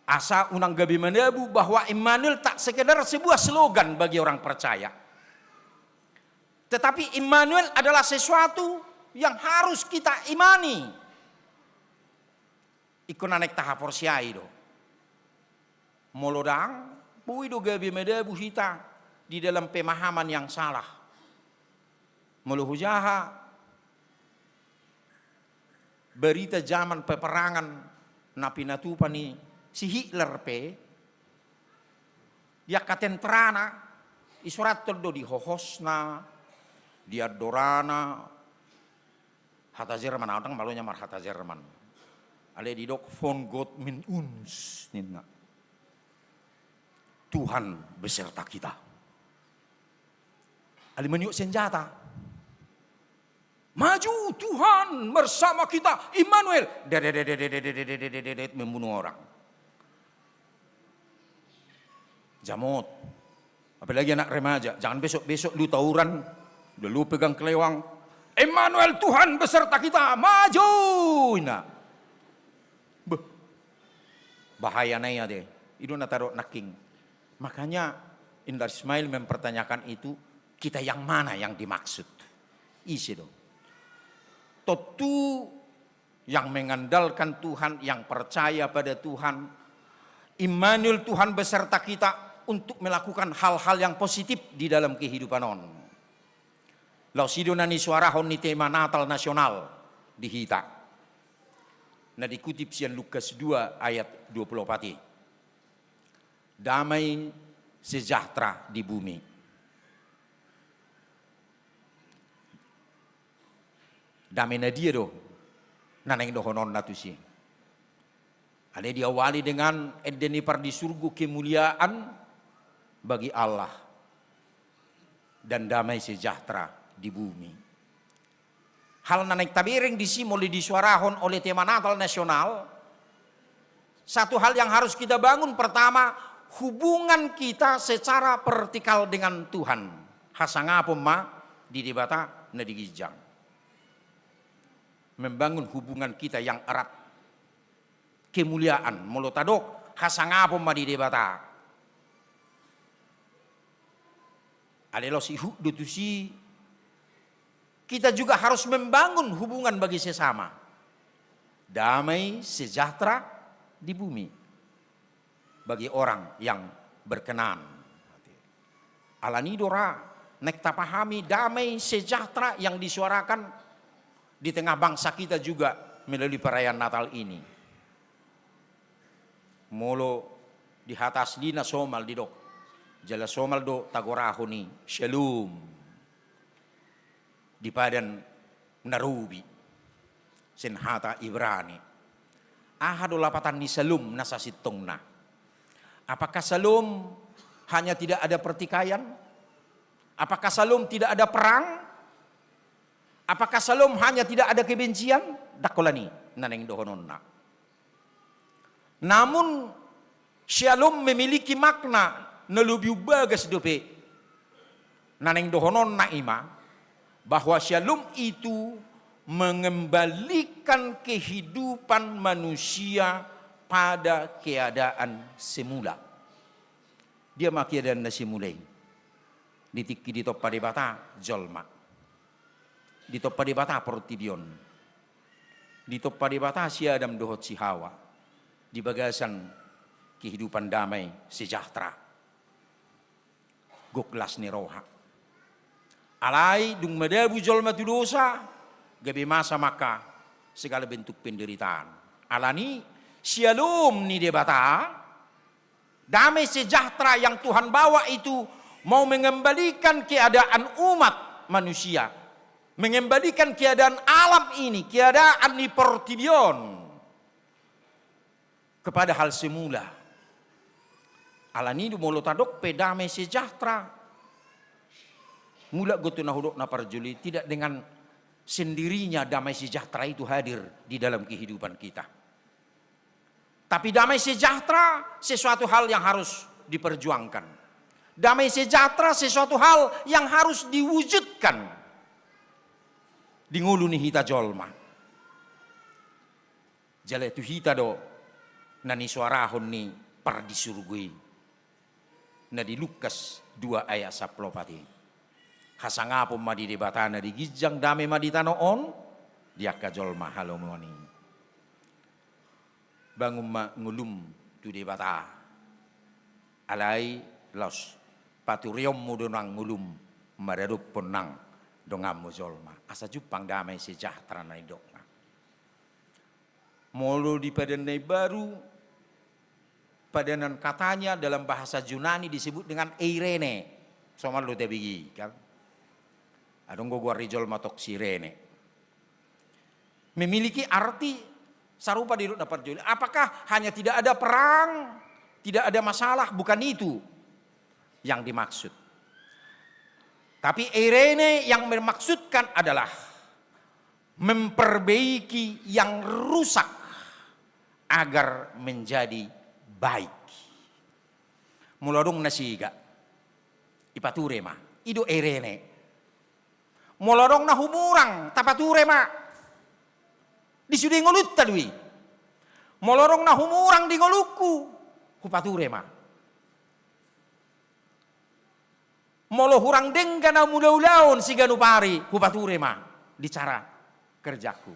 Asa unang gabi menebu bahwa Immanuel tak sekedar sebuah slogan bagi orang percaya, tetapi Immanuel adalah sesuatu yang harus kita imani. Iko nanek tahap porsiai do. Molodang, bui do gabi medebu hita di dalam pemahaman yang salah. Muluhujaha berita zaman peperangan napinatupani si Hitler pe dia katentrana isurat do di hohosna dia dorana hata Jerman orang malunya mar hata Jerman ale di dok von Gott mit uns nina Tuhan beserta kita ale meniuk senjata maju Tuhan bersama kita Immanuel membunuh orang jamot apalagi anak remaja jangan besok-besok lu tawuran udah lu pegang kelewang Immanuel Tuhan beserta kita maju nah bahaya naya deh itu nataro naking makanya Indra Ismail mempertanyakan itu kita yang mana yang dimaksud isi dong tentu yang mengandalkan Tuhan yang percaya pada Tuhan Immanuel Tuhan beserta kita untuk melakukan hal-hal yang positif di dalam kehidupan on. Lau sidonani suarahon ni tema Natal nasional di hita. Nah dikutip sian Lukas 2 ayat 24. Damai sejahtera di bumi. Damai na dia do. Naneng dohonon natusi. Ada diawali dengan edeni di surga kemuliaan bagi Allah dan damai sejahtera di bumi. Hal naik tabiring di sini mulai disuarahon oleh tema Natal nasional. Satu hal yang harus kita bangun pertama hubungan kita secara vertikal dengan Tuhan. Hasangapun ma di debata na digijang. Membangun hubungan kita yang erat. Kemuliaan mulutadok hasangapun ma di debata. Adalah si dutusi kita juga harus membangun hubungan bagi sesama. Damai sejahtera di bumi bagi orang yang berkenan. Alanidora nek pahami damai sejahtera yang disuarakan di tengah bangsa kita juga melalui perayaan Natal ini. Molo di atas lina somal di dok. Jala somal do tagoraho ni shalom di padan narubi senhata Ibrani ahado lapatan ni salum nasa sitong na apakah salum hanya tidak ada pertikaian apakah salum tidak ada perang apakah salum hanya tidak ada kebencian dakolani naneng dohonon na namun shalom memiliki makna nelubiu bagas dope naneng dohonon na ima bahwa shalom itu mengembalikan kehidupan manusia pada keadaan semula. Dia keadaan semula. Ditiki di top padebata jolma. Di top padebata portibion. Di top padebata si Adam dohot si Hawa. Di bagasan kehidupan damai sejahtera. Goklas ni roha. Alai dung medabu jolma tu dosa, gabi masa maka segala bentuk penderitaan. Alani shalom ni debata, damai sejahtera yang Tuhan bawa itu mau mengembalikan keadaan umat manusia, mengembalikan keadaan alam ini, keadaan ni portibion kepada hal semula. Alani du molotadok pedamai sejahtera. Mula gotu nahudok na parjuli tidak dengan sendirinya damai sejahtera itu hadir di dalam kehidupan kita. Tapi damai sejahtera sesuatu hal yang harus diperjuangkan. Damai sejahtera sesuatu hal yang harus diwujudkan di ngulu ni hita jolma. Jala itu hita do nani suarahon ni par disurgui. Na di Lukas 2 ayat 10. Hasangapom madi debatana di gijang dame madi tanoon dia kajolma halo moni. Bangun ma ngulum tu debata. Alai los paturiom mudonang ngulum madarup ponang dongam mujolma. Asa jupang damai sejahtera na idokna. Molo di padanai baru padanan katanya dalam bahasa Yunani disebut dengan eirene. Somal lo tebigi kan. Adong gua rijol matok sirene. Memiliki arti sarupa di dapat juli. Apakah hanya tidak ada perang, tidak ada masalah? Bukan itu yang dimaksud. Tapi eirene yang dimaksudkan adalah memperbaiki yang rusak agar menjadi baik. Mulodong nasiga ipature ma ido eirene. Molorong na humurang tapature ma disudi ngolut talui. Molorong na humurang di ngoluku hupature ma. Molo hurang dengga na mulaulaon si ganupari hupature ma di cara kerjaku.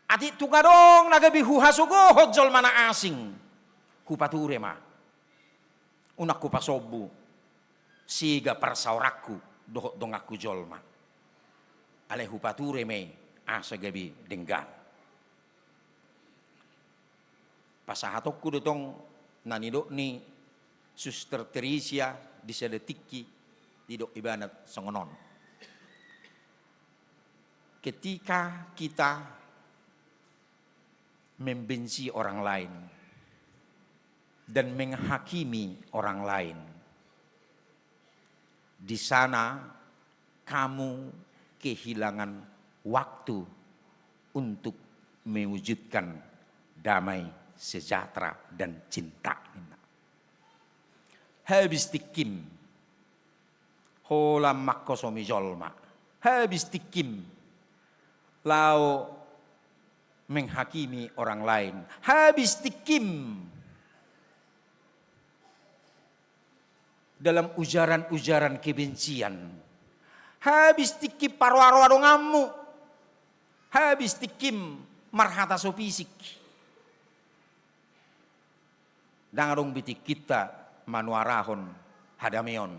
Ati tungadong nagabi huhasugo hojol mana asing hupature ma. Unak ku pasobu siga persaurakku dohot dong aku jolma. Ale hupature me asa gabi denggan. Pasahatokku dotong nanidok ni Suster Teresia di sedetiki didok ibadat songonon. Ketika kita membenci orang lain dan menghakimi orang lain, di sana kamu kehilangan waktu untuk mewujudkan damai, sejahtera dan cinta. Habis tikim holam makosomi jolma. Habis tikim lau menghakimi orang lain. Habis tikim dalam ujaran-ujaran kebencian. Habis tikim parwaro adongamu. Habis tikim marhata sopisik. Dan adong bitik kita manuarahon hadameon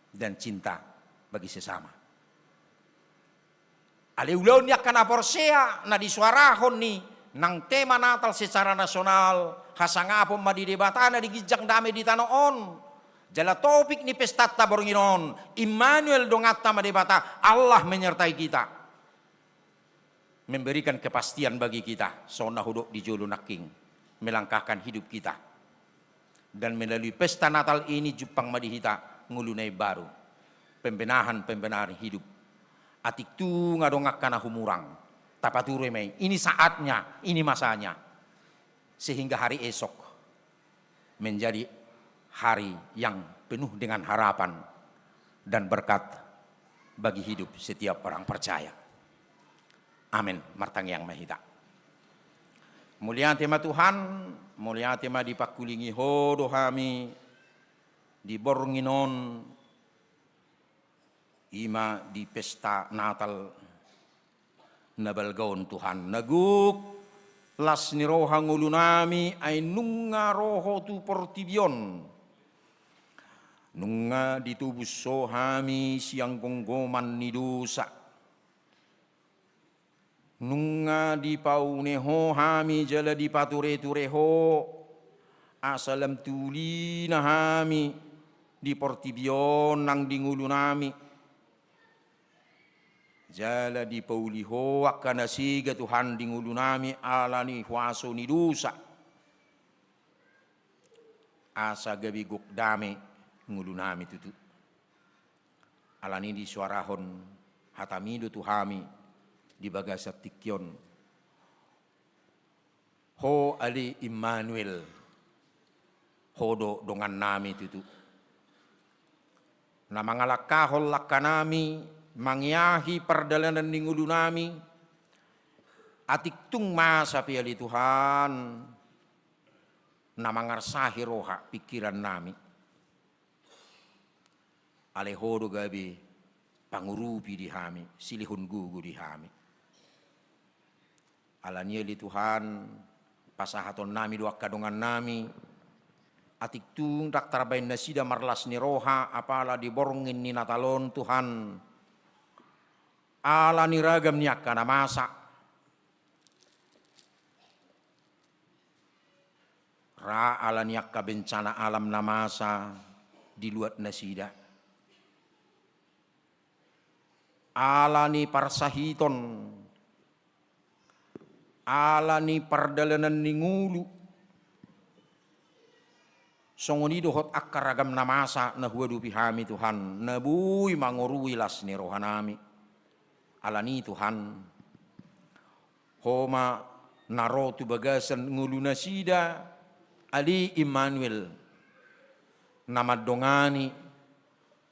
dan cinta bagi sesama. Aleuleon yakan aporsea na disuarahon ni nang tema Natal secara nasional hasangapon madidebatana di gijang dame di tanoon. Jala topik ni pesta tabornginon Immanuel dongatta madebata Allah menyertai kita. Memberikan kepastian bagi kita sona huduk di julu naking melangkahkan hidup kita. Dan melalui pesta Natal ini Jepang madihita ngulunai baru pembenahan hidup. Atik tu ngadongak kana humurang. Tapature mei, ini saatnya, ini masanya. Sehingga hari esok menjadi hari yang penuh dengan harapan dan berkat bagi hidup setiap orang percaya. Amin. Martang yang mahita. Mulia tema Tuhan, mulia tema dipakulingi hodo hami dibornginon ima di pesta Natal nabalgaon Tuhan naguk las ni roha ngulunami ay nunga roho tu portibion nunga ditubus sohami siang gonggoman ni dosa nunga di pauneho hami jala di pature-tureho asalam tuli na hami di portibion nang dingulunami jala di pauliho akana siga Tuhan dingulunami alani huaso ni dosa asa gabi guk dame ngulunami tutu alani di suarahon hatamido tuhami di bagasa tikyon ho ali Immanuel hodo dongan nami tutu. Na mangalakahol lakanami, mangyahi perdalanan ningudu nami, atik tung masa piali Tuhan, na mangarsahi roha pikiran nami. Alehodo gabi pangurupi di hami, silihun gugu di hami. Alania di Tuhan, pasahaton nami dua kadongan nami, atik tung daktar bain nasida marlas ni roha, apala diborongin ni natalon Tuhan. Ala ni ragam ni akkana masa. Ra ala ni akka bencana alam na masa di luat nasida. Ala ni parsahiton, ala ni pardalanan ni ngulu, songoni dohot akaragam namasa na huwadupi hami Tuhan, nabui mangurui las ni rohanami, ala ni Tuhan, homa narotu bagasan ngulu nasida, ali Immanuel, nama dongani,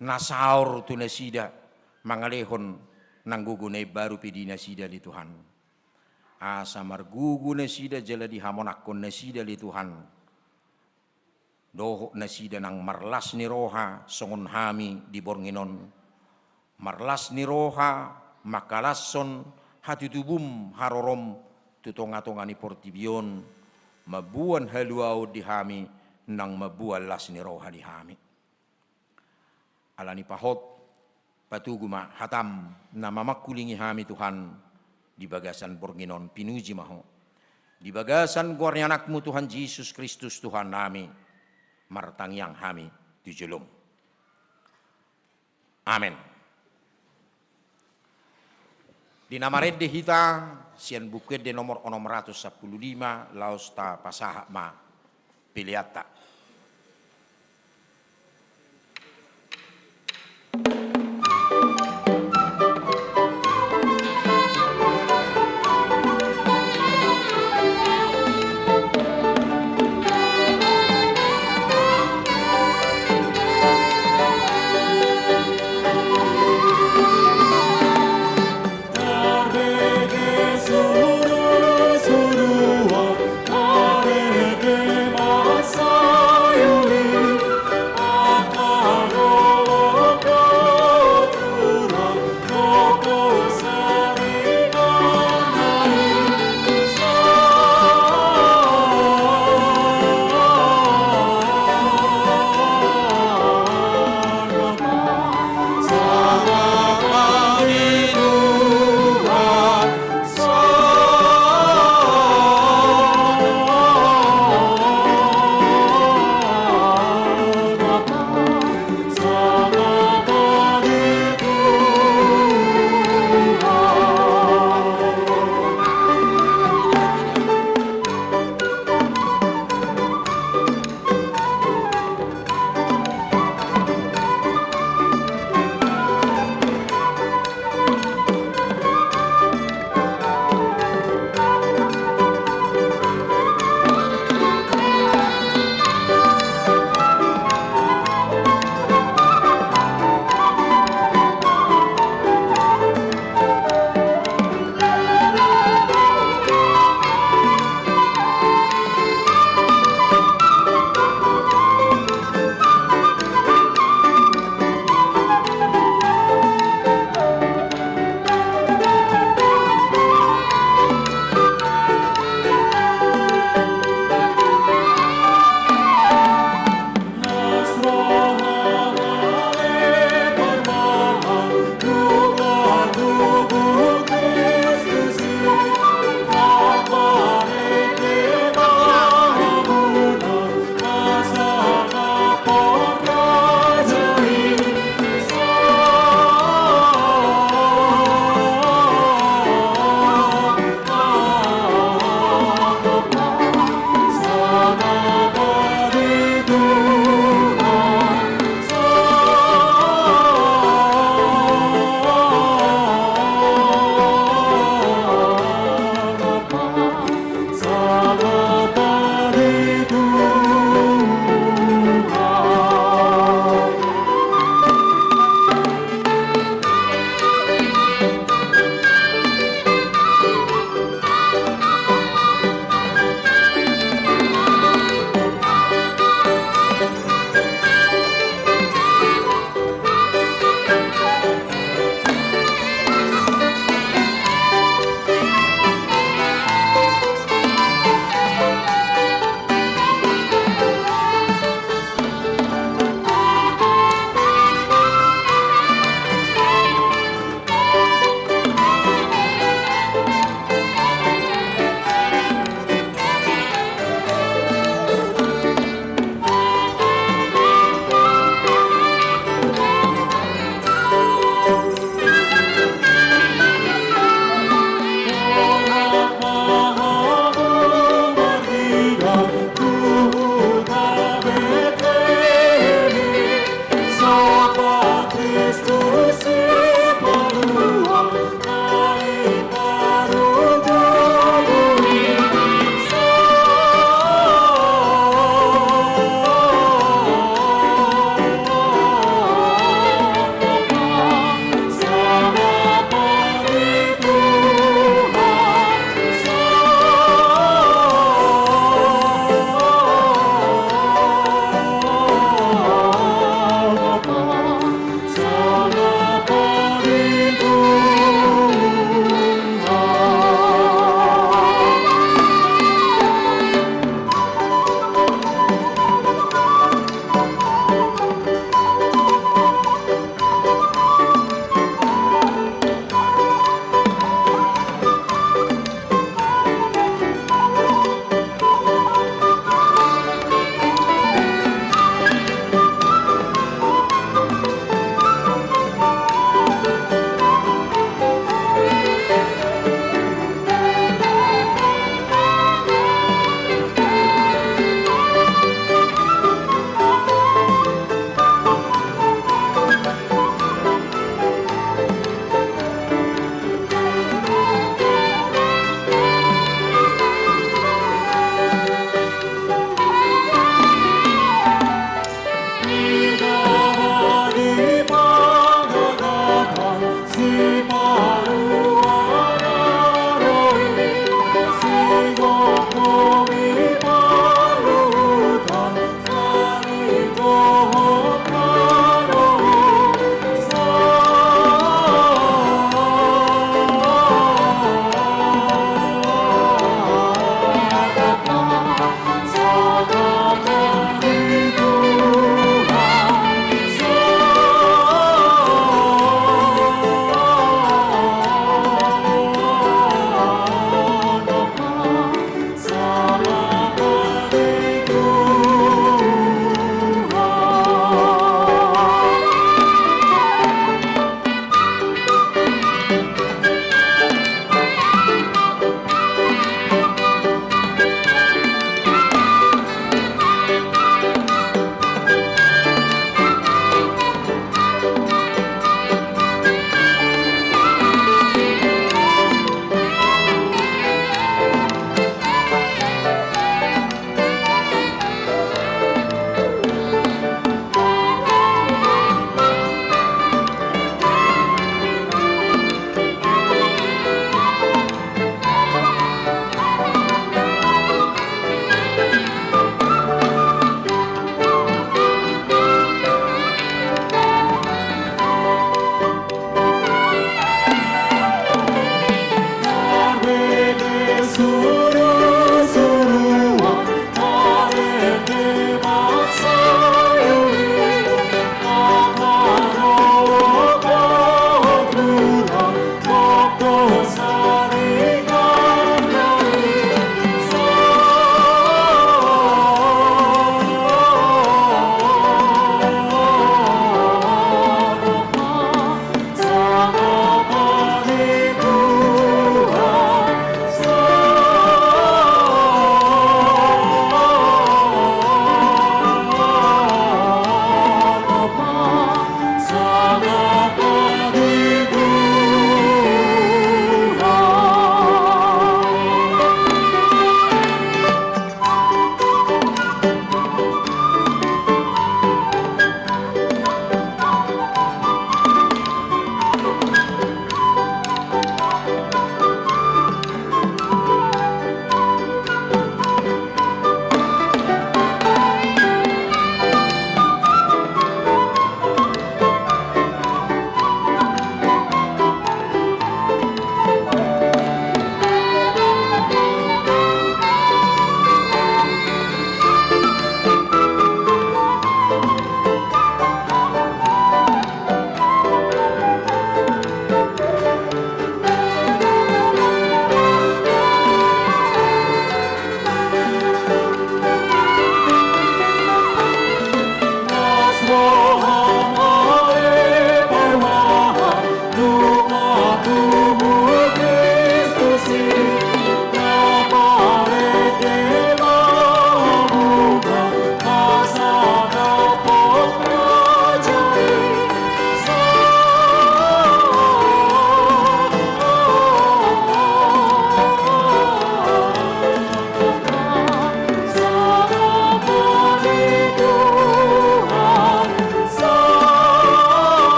nasaur tu nasida, mangalehon nanggugunay baru pidi nasida li Tuhan. Asa margugu nasida jala di hamonakon nasida li Tuhan. Doho nasida nang marlas ni roha songon hami di bornginon. Marlas ni roha makalasson hatutubum harorom tutonga-tongani portibion. Mabuan haluau di hami nang mabuan las ni roha di hami. Alani pahot patuguma hatam na mamakulingi hami Tuhan di bagasan bornginon pinuji maho. Di bagasan guarnya anakmu Tuhan Yesus Kristus Tuhan nami martangyang hami tujulung. Amin. Di nama redde hita sian bukit de nomor 615 laos ta pasaha ma piliata. Suruh-suruh, areke masa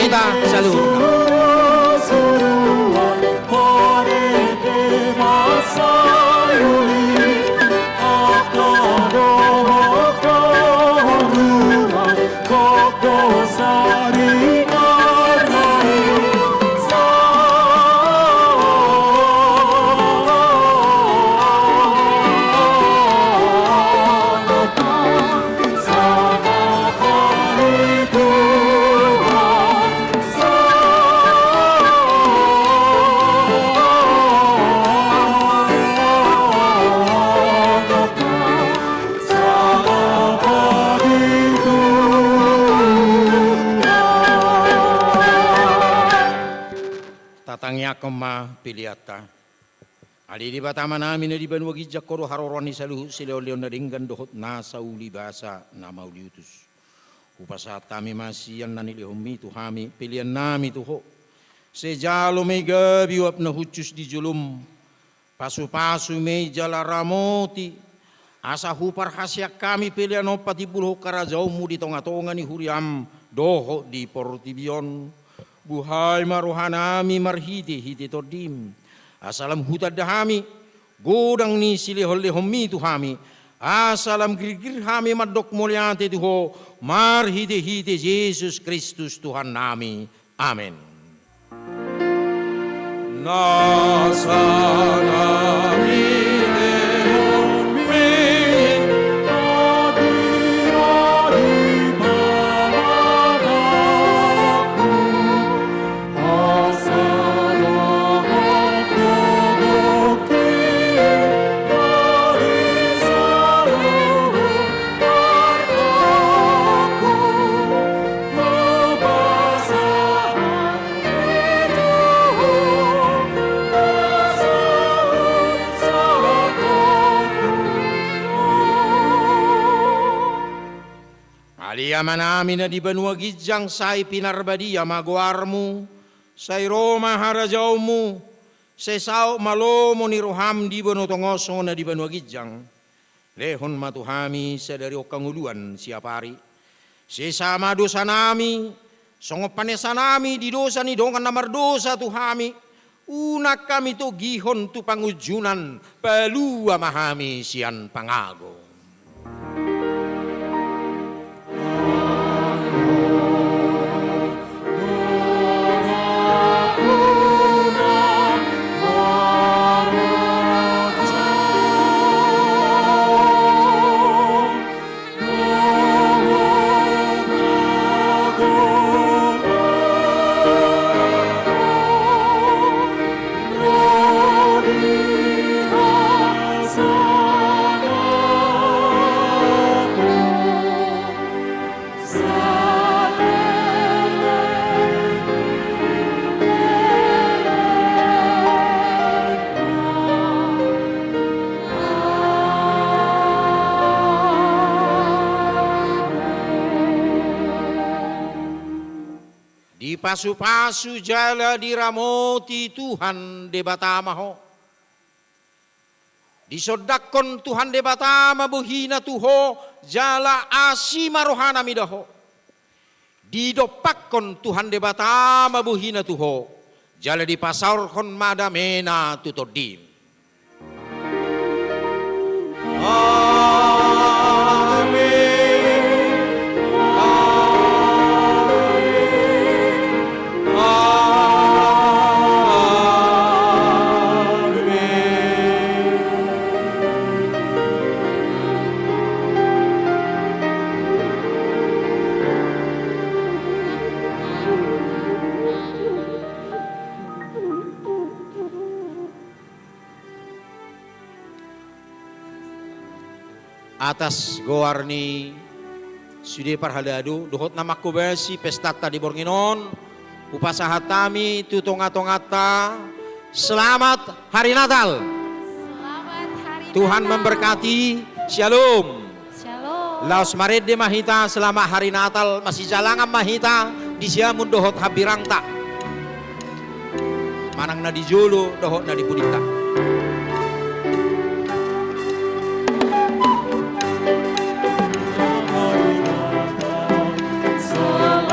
mahita saluhurna. Tatangnya kema piliata. Ali di batama namin na di banwa gijak koro haroroni saluhu sileon-leon na dinggan dohot nasa uli basa na mauliutus. Upasat kami masiyan na nilihumi tuhami pilihan nami tuho. Sejalo may gabi wap na hucus di julum. Pasu-pasu may jalaramoti. Asa hupar hasyak kami pilihan o pati puluh karajaw mo di tonga-tonga ni huriam doho di portibion. Buhay maruhanami marhiti-hiti tordim. Asalam hutad dahami. Godang ni silihol-lihomi tuhami. Asalam girgir hami madok mulyante tuho. Marhiti-hiti Yesus Kristus Tuhan nami. Amin. Nasa nami Aliyaman namin na di banwa gijang say pinarbadiya magwarmu, say Roma harajaw mo, say sao malomo ni roham di banotongoso na di banwa gijang. Lehon matuhami sa dari okanguluan siapari. Si sama dosa nami, songop panesa nami di dosa ni dongan namar dosa tuhami. Unak kami to gihon tu pangujunan, palua mahami sian pangago. Pasu-pasu jala diramoti Tuhan de batamaho. Disodakon Tuhan de batama buhina tuho jala asima rohana midaho. Didopakon Tuhan de batama buhina tuho jala dipasaurkon madamena tutodim. Atas goarni sude parhadadu dohot nama kubesi pestata di Bornginon upasahatami tutonga-tongata selamat hari Natal. Selamat hari Tuhan Natal. memberkati. Shalom. Shalom. Laos marede mahita selama hari Natal masih jalangan mahita di siamun dohot habirangta. Manang na di julu dohot na di pudita. Selamat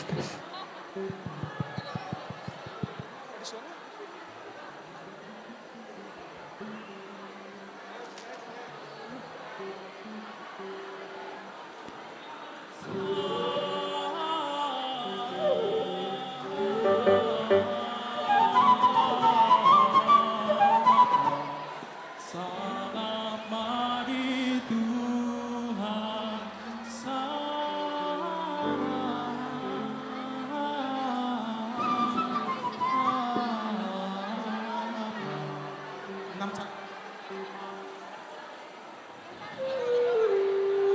terus. Selama di Tuhan sayang.